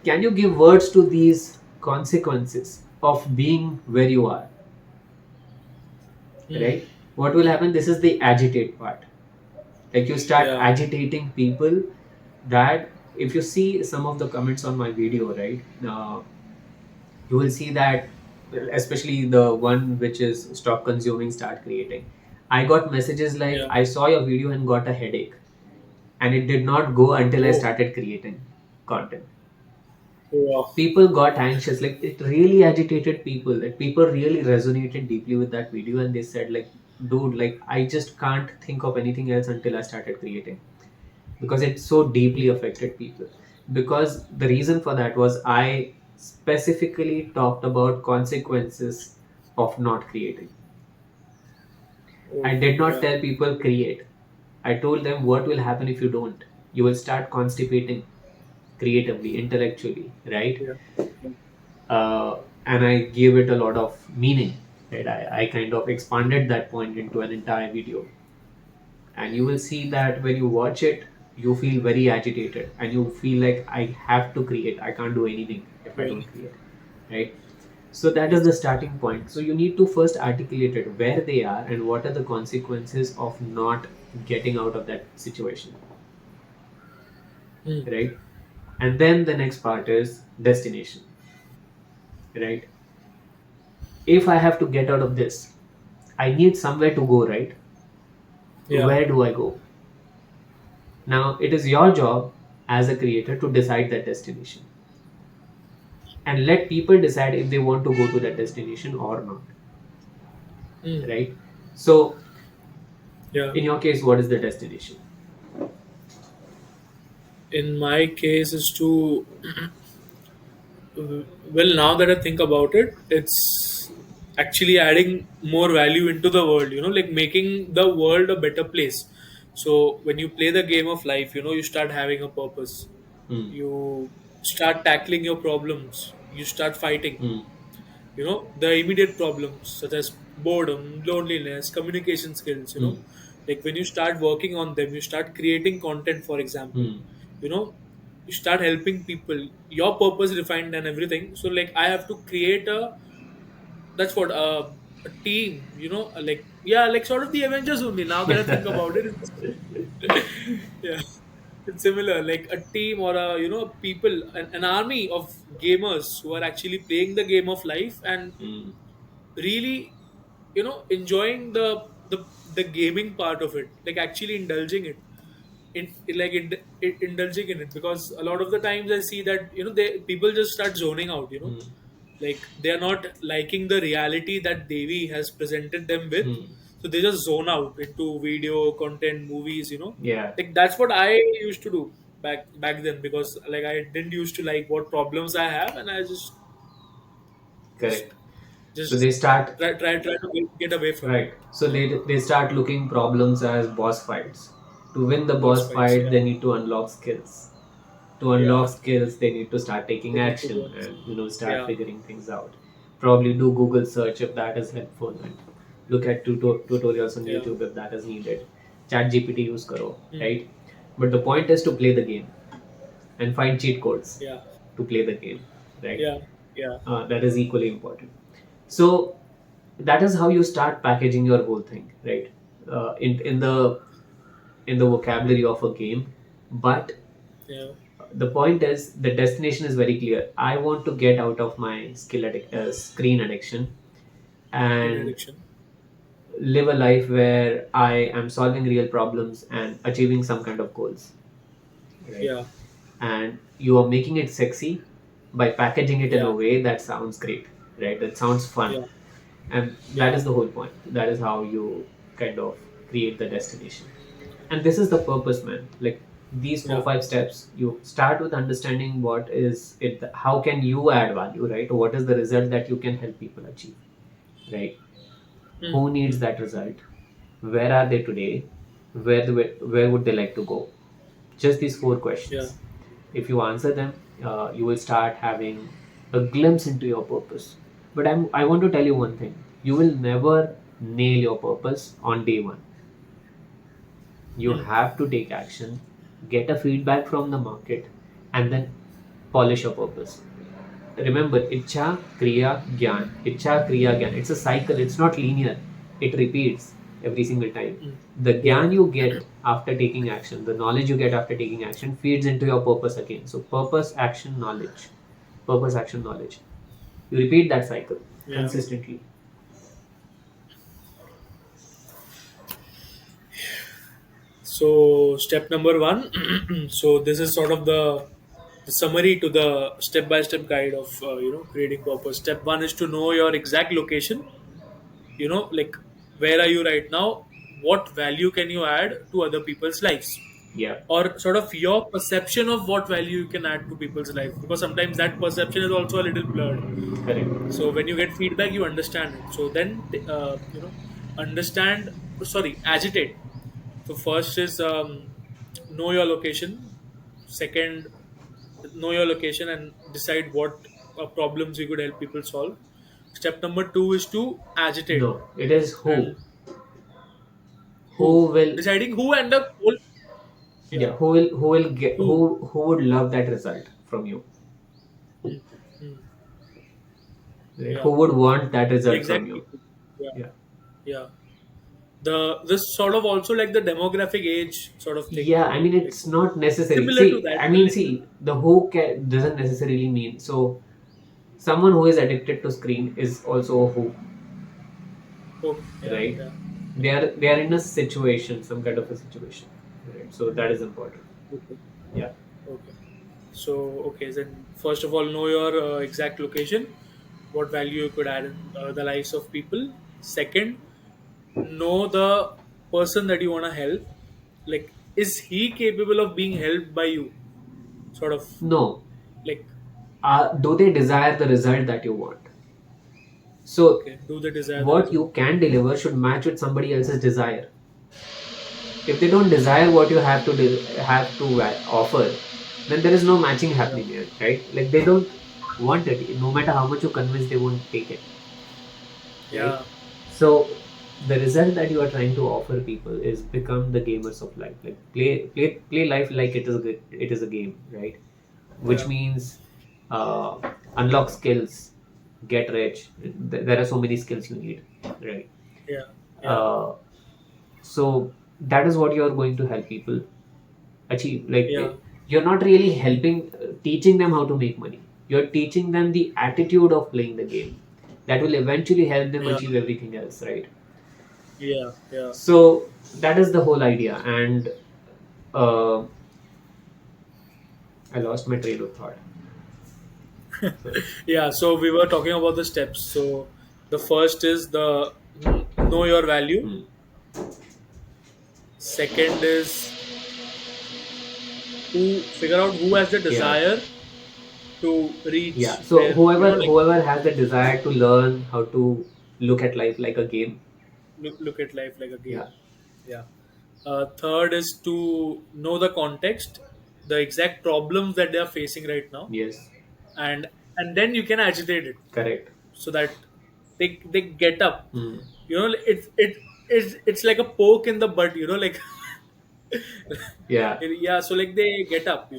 can you give words to these consequences of being where you are, Mm. right? What will happen? This is the agitate part. Like, you start Yeah. agitating people, that if you see some of the comments on my video, right? You will see that, especially the one which is stop consuming, start creating. I got messages like, Yeah. I saw your video and got a headache, and it did not go until I Oh. started creating content. Wow. People got anxious, like it really agitated people, like people really resonated deeply with that video, and they said like, dude, like I just can't think of anything else until I started creating, because it so deeply Mm. affected people. Because the reason for that was, I specifically talked about consequences of not creating. I Oh. did not Yeah. tell people create. I told them what will happen if you don't. You will start constipating creatively, intellectually, right? Yeah. Yeah. And I gave it a lot of meaning. Right? I kind of expanded that point into an entire video, and you will see that when you watch it, you feel very agitated, and you feel like I have to create. I can't do anything if I Yeah. don't create, right? So that is the Yes. starting point. So you need to first articulate it, where they are and what are the consequences of not getting out of that situation, Mm. right? And then the next part is destination, right? If I have to get out of this, I need somewhere to go, right? Yeah. Where do I go? Now, it is your job as a creator to decide that destination, and let people decide if they want to go to that destination or not, Mm. right? So, Yeah. in your case, what is the destination? In my case, is to well, now that I think about it, it's actually adding more value into the world, like making the world a better place. So when you play the game of life, you start having a purpose. Hmm. You start tackling your problems. You start fighting, Hmm. the immediate problems such as boredom, loneliness, communication skills, Hmm. like when you start working on them, you start creating content, for example, Hmm. you know you start helping people, your purpose refined and everything. So like I have to create that's what a team, like, yeah, like sort of the Avengers only, now that I think about it. Yeah, it's similar, like a team or a people, an army of gamers who are actually playing the game of life and Hmm. really enjoying the gaming part of it, like actually indulging it indulging in it, because a lot of the times I see that they people just start zoning out, Hmm. like they are not liking the reality that Devi has presented them with, Hmm. so they just zone out into video content, movies, Yeah, like that's what I used to do back then, because like I didn't used to like what problems I have, and I just correct. So just they start, try to get away from it. right. So they start looking problems as boss fights. To win the Boss boss fights, fight, yeah. they need to unlock skills. To unlock Yeah, skills, they need to start taking they need to action go. and start Yeah. figuring things out. Probably do Google search if that is helpful, and look at tutorials on Yeah. YouTube if that is needed. Chat GPT use karo, Hmm. right? But the point is to play the game and find cheat codes Yeah. to play the game, right? Yeah. Yeah. That is equally important. So that is how you start packaging your whole thing, right? In the vocabulary of a game. But Yeah. the point is, the destination is very clear. I want to get out of my screen addiction, Screen and addiction. live a life where I am solving real problems and achieving some kind of goals, right? Yeah. And you are making it sexy by packaging it in a Yeah. way that sounds great, right? That sounds fun. Yeah. And that Yeah. is the whole point. That is how you kind of create the destination. And this is the purpose, man. Like, these four Yeah. five steps, you start with understanding what is it, how can you add value, right? What is the result that you can help people achieve, right? Mm, Who needs mm, that result? Where are they today? Where would they like to go? Just these four yeah. questions. If you answer them, you will start having a glimpse into your purpose. But I want to tell you one thing: you will never nail your purpose on day one. You Mm, have to take action, get a feedback from the market, and then polish your purpose. Remember, Iccha-Kriya-Gyana. It's a cycle, it's not linear, it repeats every single time. mm. The Yeah. Gyan you get after taking action, the knowledge you get after taking action, feeds into your purpose again. So, purpose, action, knowledge. Purpose, action, knowledge. You repeat that cycle Yeah. consistently. So step number one. So this is sort of the summary to the step-by-step guide of creating purpose. Step one is to know your exact location. Like where are you right now? What value can you add to other people's lives? Yeah, Or sort of your perception of what value you can add to people's life, because sometimes that perception is also a little blurred. correct. So when you get feedback, you understand it. So then understand, sorry, agitate. So first is know your location. Second, know your location and decide what problems you could help people solve. Step number two is to agitate. No, it is who. And who? Who will, Deciding who and the whole. yeah, Yeah. who will get, Who? who would love that result from you? Hmm, hmm. Right? Yeah. Who would want that result from Exactly. you? Yeah. Yeah. Yeah. This sort of also like the demographic age sort of thing, Yeah, I mean, like it's not necessary. similar to See, that, I but mean, like see, the doesn't necessarily mean. So, someone who is addicted to screen is also a who, oh yeah, right? yeah, They are in a situation, some kind of a situation, right? So that is important. okay, Yeah. okay. So okay, then first of all, know your exact location, what value you could add in the lives of people. Second, know the person that you want to help. Like, is he capable of being helped by you? Sort of No. like, Do they desire the result that you want? So, okay, do they desire the what result? you can deliver should match with somebody else's desire. If they don't desire what you have to offer, then there is no matching Yeah, happening here, right? Like they don't want it. No matter how much you convince, they won't take it, right? yeah, So the result that you are trying to offer people is become the gamers of life. Like play life like it is a game, right? Which yeah, means unlock skills, get rich. There are so many skills you need, right? yeah, yeah, Uh, so that is what you are going to help people achieve. Like yeah, you're not really helping, teaching them how to make money. You're teaching them the attitude of playing the game that will eventually help them yeah, achieve everything else, right? yeah, yeah. So that is the whole idea. And uh, I lost my train of thought. Sorry. Yeah, so we were talking about the steps. So the first is the know your value. Hmm. Second is who figure out who has the Yeah, desire to yeah. reach So their, like whoever has the desire to learn how to look at life like a game. look at life like a Yeah. game. Yeah. Third is to know the context, the exact problems that they are facing right now, Yes. and then you can agitate it Correct. so that they get up. Hmm. It's like a poke in the butt. Like Yeah. yeah. So like they get up,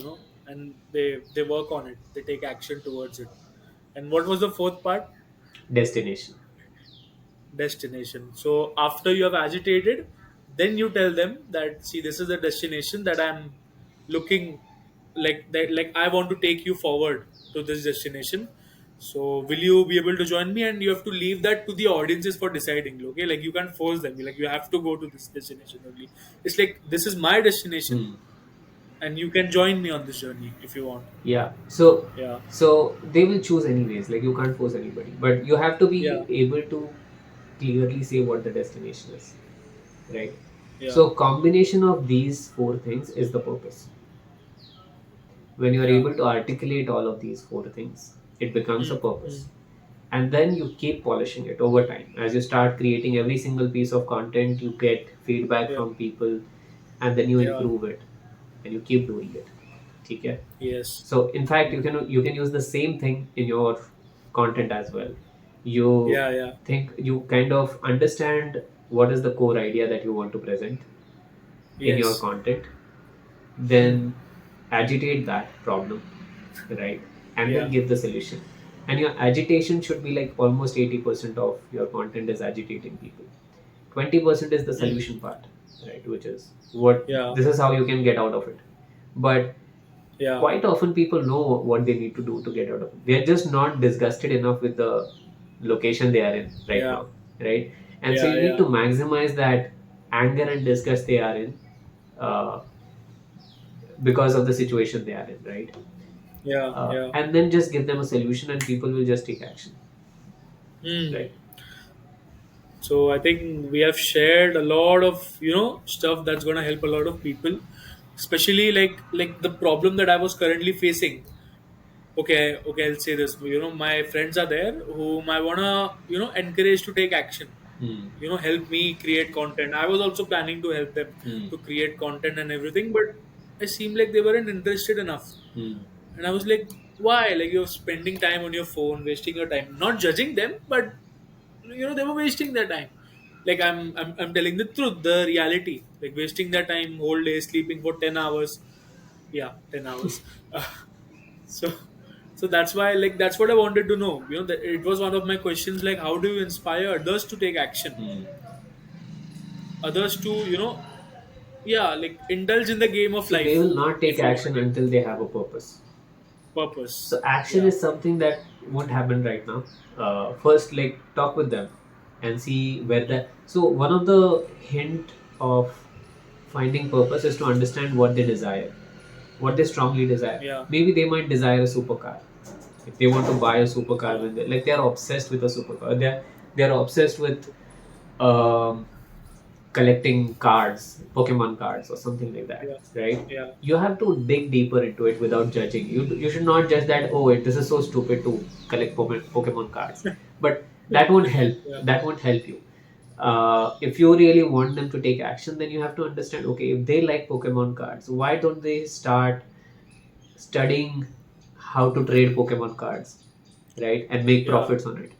and they work on it. They take action towards it. And what was the fourth part? Destination. Destination. So after you have agitated, then you tell them that, see, this is the destination that I'm looking, like that, like I want to take you forward to this destination. So will you be able to join me? And you have to leave that to the audiences for deciding. Okay, like you can't force them. Like you have to go to this destination only. It's like this is my destination, Hmm. and you can join me on this journey if you want. Yeah. So Yeah, so they will choose anyways. Like you can't force anybody, but you have to yeah, be able to clearly say what the destination is, right? yeah, So combination of these four things is the purpose. When you are Yeah. able to articulate all of these four things, it becomes a Mm, mm, purpose. And then you keep polishing it over time. As you start creating every single piece of content, you get feedback yeah. from people, and then you Yeah. improve it, and you keep doing it. Okay? Yes. So in fact, you can use the same thing in your content as well. You Yeah. Yeah. think you kind of understand what is the core idea that you want to present in your Yes. content, Mm, then agitate that problem, right? And then yeah. give the solution. And your agitation should be like almost 80% of your content is agitating people. 20% is the Mm, solution part, right? Which is what yeah. this is how you can get out of it. But Yeah. quite often people know what they need to do to get out of it. They're just not disgusted enough with the location they are in right Yeah. now, right? And so Yeah. you need Yeah. to maximize that anger and disgust they are in, uh, because of the situation they are in, right? Yeah. Yeah. And then just give them a solution, and people will just take action, Mm. right? So I think we have shared a lot of stuff that's gonna help a lot of people, especially like the problem that I was currently facing. Okay, okay, I'll say this. My friends are there whom I wanna encourage to take action. Hmm. Help me create content. I was also planning to help them Hmm. to create content and everything, but it seemed like they weren't interested enough. Hmm. And I was like, why? Like you're spending time on your phone, wasting your time. Not judging them, but they were wasting their time. Like I'm telling the truth, the reality. Like wasting their time whole day, sleeping for 10 hours. Yeah, 10 hours. So so that's why that's what I wanted to know. That it was one of my questions. Like, how do you inspire others to take action? Hmm. Others to yeah, like indulge in the game of So they life, will not take if you want to action take until they have a purpose. purpose. So action Yeah. is something that won't happen right now. First, like talk with them and see where Mm. the. So one of the hint of finding purpose is to understand what they desire, what they strongly desire. Yeah. Maybe they might desire a supercar. If they want to buy a supercar, Yeah. when they're obsessed with a supercar, they're obsessed with um, collecting cards, Pokemon cards, or something like that, Yeah. right? Yeah. You have to dig deeper into it without judging. You should not judge that. Oh, this is so stupid to collect Pokemon cards, but that won't help. Yeah. That won't help you. If you really want them to take action, then you have to understand. Okay, if they like Pokemon cards, why don't they start studying how to trade Pokemon cards, right, and make Yeah. profits on it?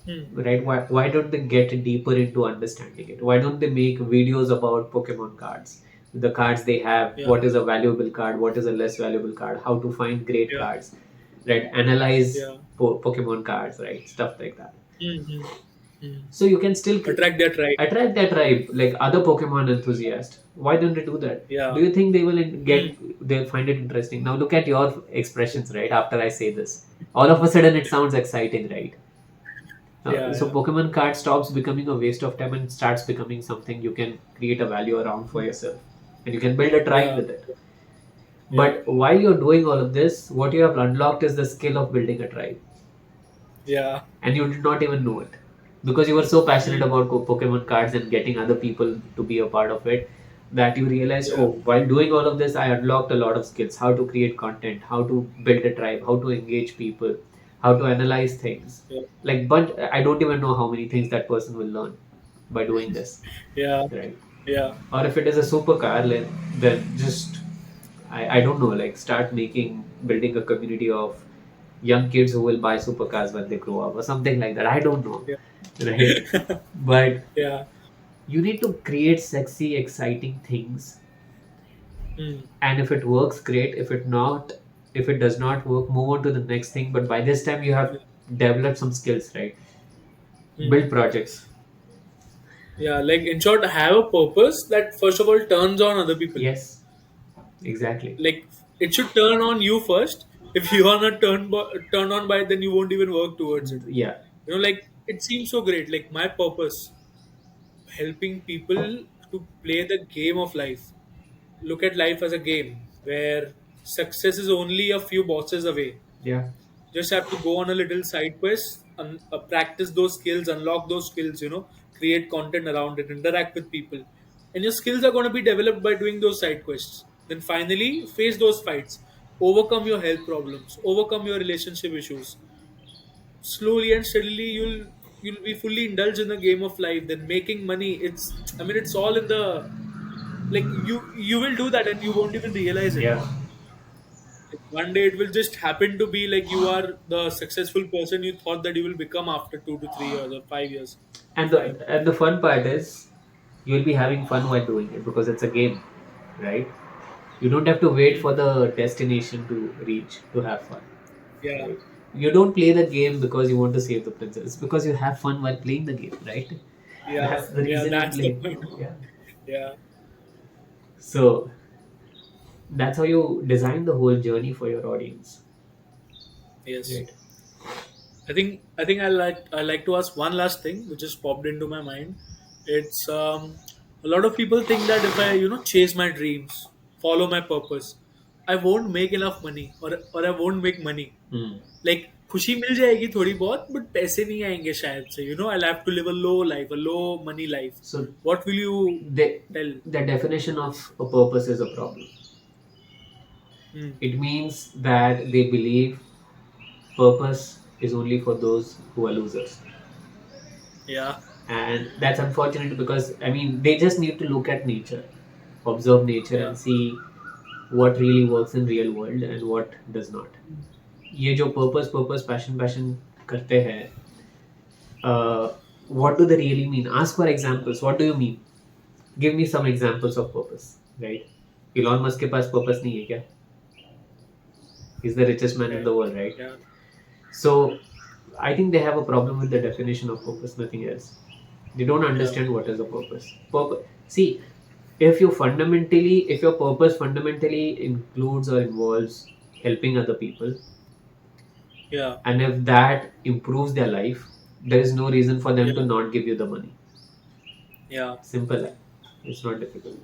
Hmm. Right, why don't they get deeper into understanding it? Why don't they make videos about Pokemon cards, the cards they have, Yeah. what is a valuable card, what is a less valuable card, how to find great Yeah. cards, right? Analyze Yeah. Pokemon cards, right? Stuff like that. Mm-hmm. Mm. So you can still Attract that right. attract that tribe, like other Pokemon enthusiasts. Why don't they do that? Yeah. Do you think they will Mm. they'll find it interesting? Now look at your expressions, right? After I say this, all of a sudden it sounds exciting, right? Yeah. So Yeah. Pokemon card stops becoming a waste of time and starts becoming something you can create a value around for Mm. yourself, and you can build a tribe Yeah. with it. Yeah. But while you're doing all of this, what you have unlocked is the skill of building a tribe, Yeah. and you did not even know it because you were so passionate Mm. about Pokemon cards and getting other people to be a part of it that you realized, Yeah. oh, while doing all of this, I unlocked a lot of skills: how to create content, how to build a tribe, how to engage people, how to analyze things. Yeah. Like, but I don't even know how many things that person will learn by doing this, Yeah. right? Yeah. Or if it is a supercar, then just I don't know, like start making building a community of young kids who will buy supercars when they grow up or something like that. I don't know, Yeah. right? But Yeah. you need to create sexy, exciting things, Mm. and if it works, great. If it does not work, move on to the next thing. But by this time, you have Yeah. developed some skills, right? Mm. Build projects. Yeah. Like in short, have a purpose that first of all turns on other people. Yes, exactly. Like it should turn on you first. If you are not turned on by it, then you won't even work towards it. Yeah, Like it seems so great. Like my purpose, helping people to play the game of life. Look at life as a game where success is only a few bosses away. yeah, Just have to go on a little side quest and practice those skills, unlock those skills, create content around it, interact with people. And your skills are going to be developed by doing those side quests. Then finally face those fights. overcome your health problems, overcome your relationship issues. Slowly and steadily, you'll be fully indulged in the game of life. Then making money, I mean, it's all in the, like, you will do that and you won't even realize it. Yeah. Like, one day it will just happen to be like you are the successful person you thought that you will become after 2 to 3 years or 5 years And of life. the fun part is you'll be having fun while doing it because it's a game, right? You don't have to wait for Mm. the destination to reach to have fun, Yeah, right? You don't play the game because you want to save the princess. It's because you have fun while playing the game, right? yeah, That's the yeah. reason you That's the play. point. Yeah. Yeah. So that's how you design the whole journey for your audience, Yes. right? I think I like to ask one last thing which just popped into my mind. It's a lot of people think that if I chase my dreams, follow my purpose, I won't make enough money, or I won't make money. Hmm. Like खुशी मिल जाएगी थोड़ी बहुत, but पैसे नहीं आएंगे शायद से. I'll have to live a low life, a low money life. So What will you tell? the definition of a purpose is a problem. Hmm. It means that they believe purpose is only for those who are losers. Yeah. And that's unfortunate because I mean they just need to look at nature, observe nature Yeah. and see what really works in real world and what does not. ये जो purpose passion करते हैं, what do they really mean? Ask for examples. What do you mean? Give me some examples of purpose, right? Elon Musk के पास purpose नहीं है क्या? He's the richest man in Right. the world, right? Yeah. So I think they have a problem with the definition of purpose, nothing else. They don't Yeah. understand what is a purpose. See, if your purpose fundamentally includes or involves helping other people, Yeah. and if that improves their life, there is no reason for them to Yeah. not give you the money. Yeah. Simple. It's not difficult.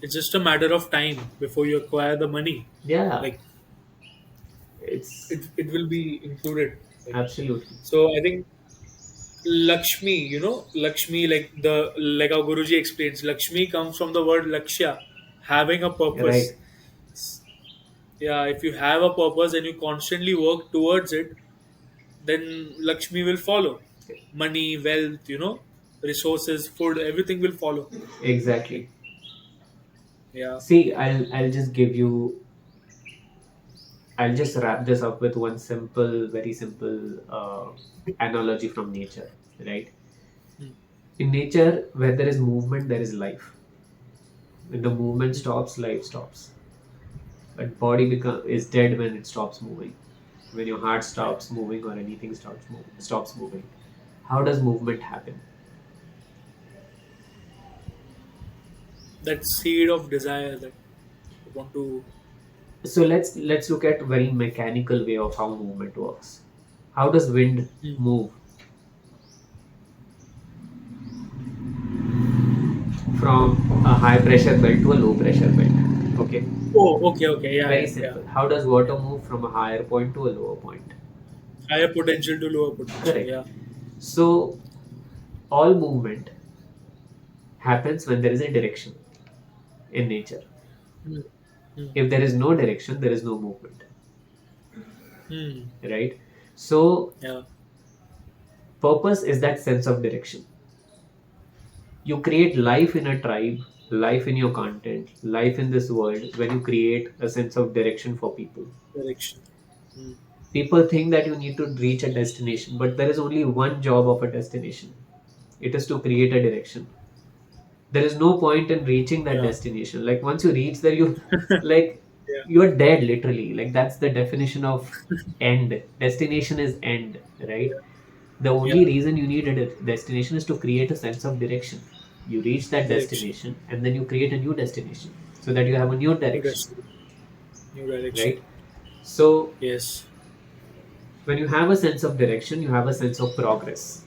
It's just a matter of time before you acquire the money. Yeah, Like it's it will be included. Like, absolutely so I think Lakshmi, Lakshmi, like our Guruji explains, Lakshmi comes from the word Lakshya, having a purpose. right. Yeah, if you have a purpose and you constantly work towards it, then Lakshmi will follow. Money, wealth, resources, food, everything will follow. Exactly. Yeah. See, I'll just wrap this up with one very simple analogy from nature, right? Mm. In nature, where there is movement, there is life. When the movement stops, life stops. But is dead when it stops moving. When your heart Right. stops moving or anything stops moving. How does movement happen? That seed of desire that you want to. So let's look at very mechanical way of how movement works. How does wind Mm. move from a high pressure belt to a low pressure belt? Okay, Oh, okay, okay. Yeah, very yeah, yeah. simple. How does water move from a higher point to a lower point? Higher potential to lower potential. Correct. Yeah. So all movement happens when there is a direction in nature. Mm. Mm. If there is no direction, there is no movement, Mm. right? So Yeah. purpose is that sense of direction. You create life in a tribe, life in your content, life in this world when you create a sense of direction for people. Direction. Mm. People think that you need to reach a destination, but there is only one job of a destination. It is to create a direction. There is no point in reaching that Yeah. destination. Like once you reach there, like Yeah. you're dead literally. Like that's the definition of end. Destination is end, right? The only Yeah. reason you need a destination is to create a sense of direction. You reach that Direction. destination and then you create a new destination so that you have a new New direction, destination. New direction. right? So Yes. when you have a sense of direction, you have a sense of progress,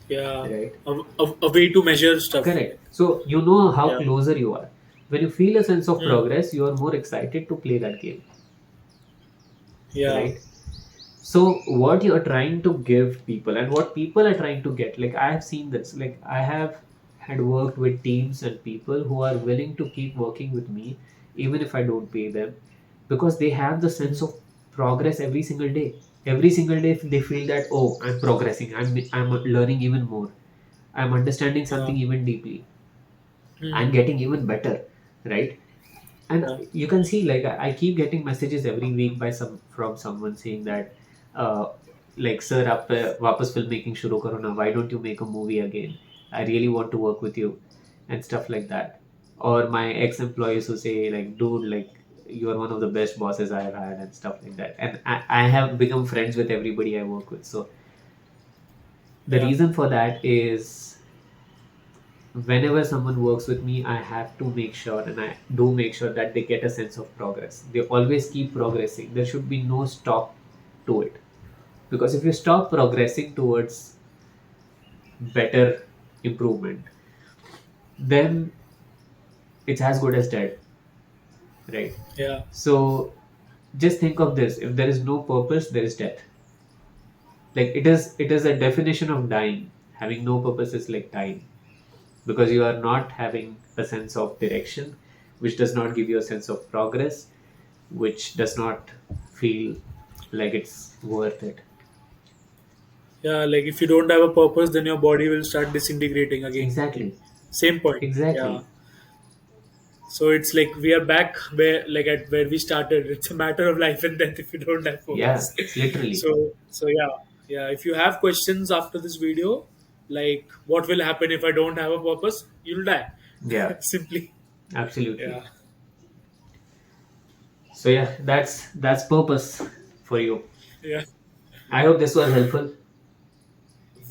Yeah. right? A way to measure stuff. Correct. Like, So you know how yeah. closer you are. When you feel a sense of Mm. progress, you are more excited to play that game, Yeah. right? So what you're trying to give people and what people are trying to get, like I have seen this, like I have had worked with teams and people who are willing to keep working with me even if I don't pay them. because they have the sense of progress every single day. Every single day they feel that, oh, I'm progressing, I'm learning even more, I'm understanding Yeah. something even deeply, I'm Hmm. getting even better, right? And Yeah. you can see, like, I keep getting messages every week by from someone saying that, uh, like, sir, आप वापस film making शुरू करो ना, why don't you make a movie again, I really want to work with you, and stuff like that. Or my ex employees who say, like, dude, like, you are one of the best bosses I have had, and stuff like that. And I have become friends with everybody I work with. So the Yeah. reason for that is, whenever someone works with me, I have to make sure, and I do make sure, that they get a sense of progress. They always keep progressing. There should be no stop to it, because if you stop progressing towards better improvement, then it's as good as dead, right? Yeah. So just think of this: if there is no purpose, there is death. Like, it is a definition of dying. Having no purpose is like dying, because you are not having a sense of direction, which does not give you a sense of progress, which does not feel like it's worth it. Yeah. Like if you don't have a purpose, then your body will start disintegrating again. Exactly. Same point. Yeah. Exactly. So it's like we are back where, like at where we started. It's a matter of life and death if you don't have Yeah, purpose. it's literally. So yeah, yeah. If you have questions after this video, like what will happen if I don't have a purpose, you'll die. Yeah, Simply. absolutely. Yeah. So yeah, that's purpose for you. Yeah. I hope this was helpful.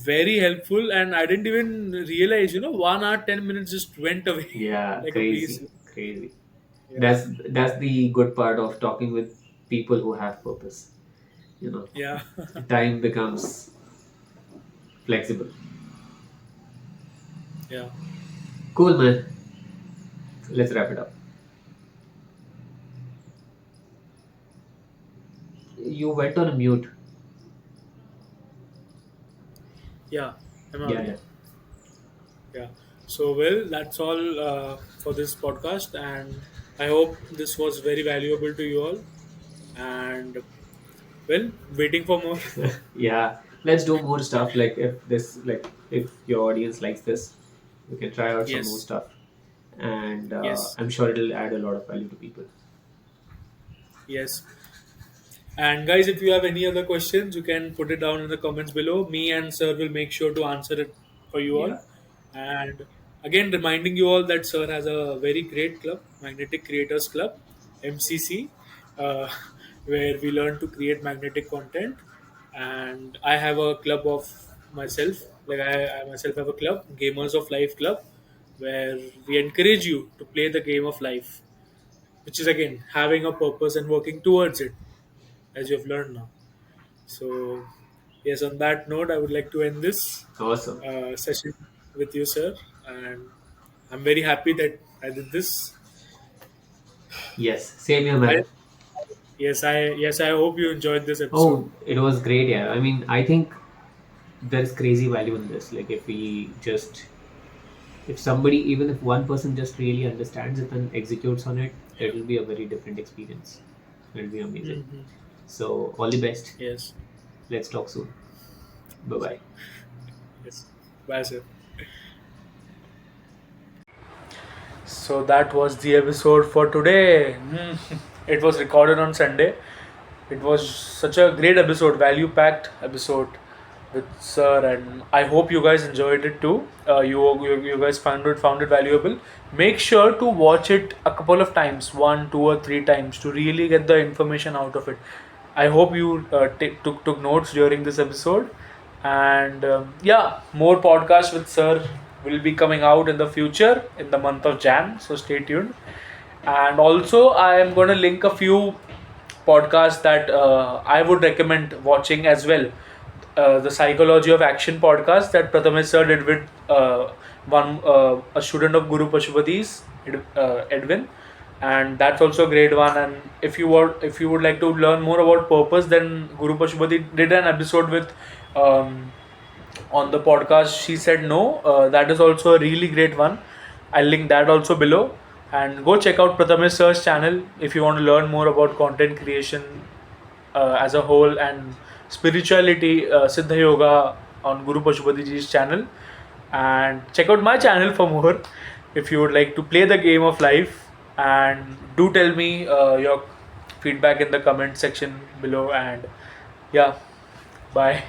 Very helpful, and I didn't even realize. 1 hour 10 minutes just went away Yeah, like a breeze. crazy, crazy. Yeah. That's the good part of talking with people who have purpose. You know, Yeah. time becomes flexible. Yeah. Cool, man. Let's wrap it up. You went on a mute. Yeah. Am I Yeah, audible? yeah. Yeah. So, well, that's all for this podcast, and I hope this was very valuable to you all. And, well, waiting for more. Yeah. Let's do more stuff. If your audience likes this, we can try out some more Yes. stuff, and Yes. I'm sure it'll add a lot of value to people. Yes. And guys, if you have any other questions, you can put it down in the comments below. Me and Sir will make sure to answer it for you all. Yeah. And again, reminding you all that Sir has a very great club, Magnetic Creators Club, MCC, uh, where we learn to create magnetic content. And I have a club of myself, like I myself have a club, Gamers of Life Club, where we encourage you to play the game of life, which is again having a purpose and working towards it, as you have learned now. So, yes, on that note, I would like to end this Awesome. session with you, sir. And I'm very happy that I did this. Yes. Same here, I man. yes, I hope you enjoyed this episode. Oh, it was great. Yeah. I mean, I think there's crazy value in this. Like, if somebody, even if one person just really understands it and executes on it, Yeah. it'll be a very different experience. It'll be amazing. Hmm. So, all the best. Yes. Let's talk soon. Bye bye. Yes. Bye, sir. So that was the episode for today. It was recorded on Sunday. It was such a great episode, value packed episode with Sir, and I hope you guys enjoyed it too. You guys found it valuable. Make sure to watch it a couple of times, 1, 2, or 3 times, to really get the information out of it. I hope you took notes during this episode, and yeah, more podcasts with Sir will be coming out in the future in the month of Jan. So stay tuned. And also, I am going to link a few podcasts that I would recommend watching as well. The Psychology of Action podcast that Prathamesh sir did with a student of Guru Pashupati's, Edwin, and that's also a great one. And if you would like to learn more about purpose, then Guru Pashupati did an episode with um, on the podcast. She said no. That is also a really great one. I'll link that also below. And go check out Prathamesh Sir's channel if you want to learn more about content creation as a whole and spirituality, Siddha Yoga on Guru Pashupati ji's channel. And check out my channel for more if you would like to play the game of life. And do tell me your feedback in the comment section below. And yeah, bye.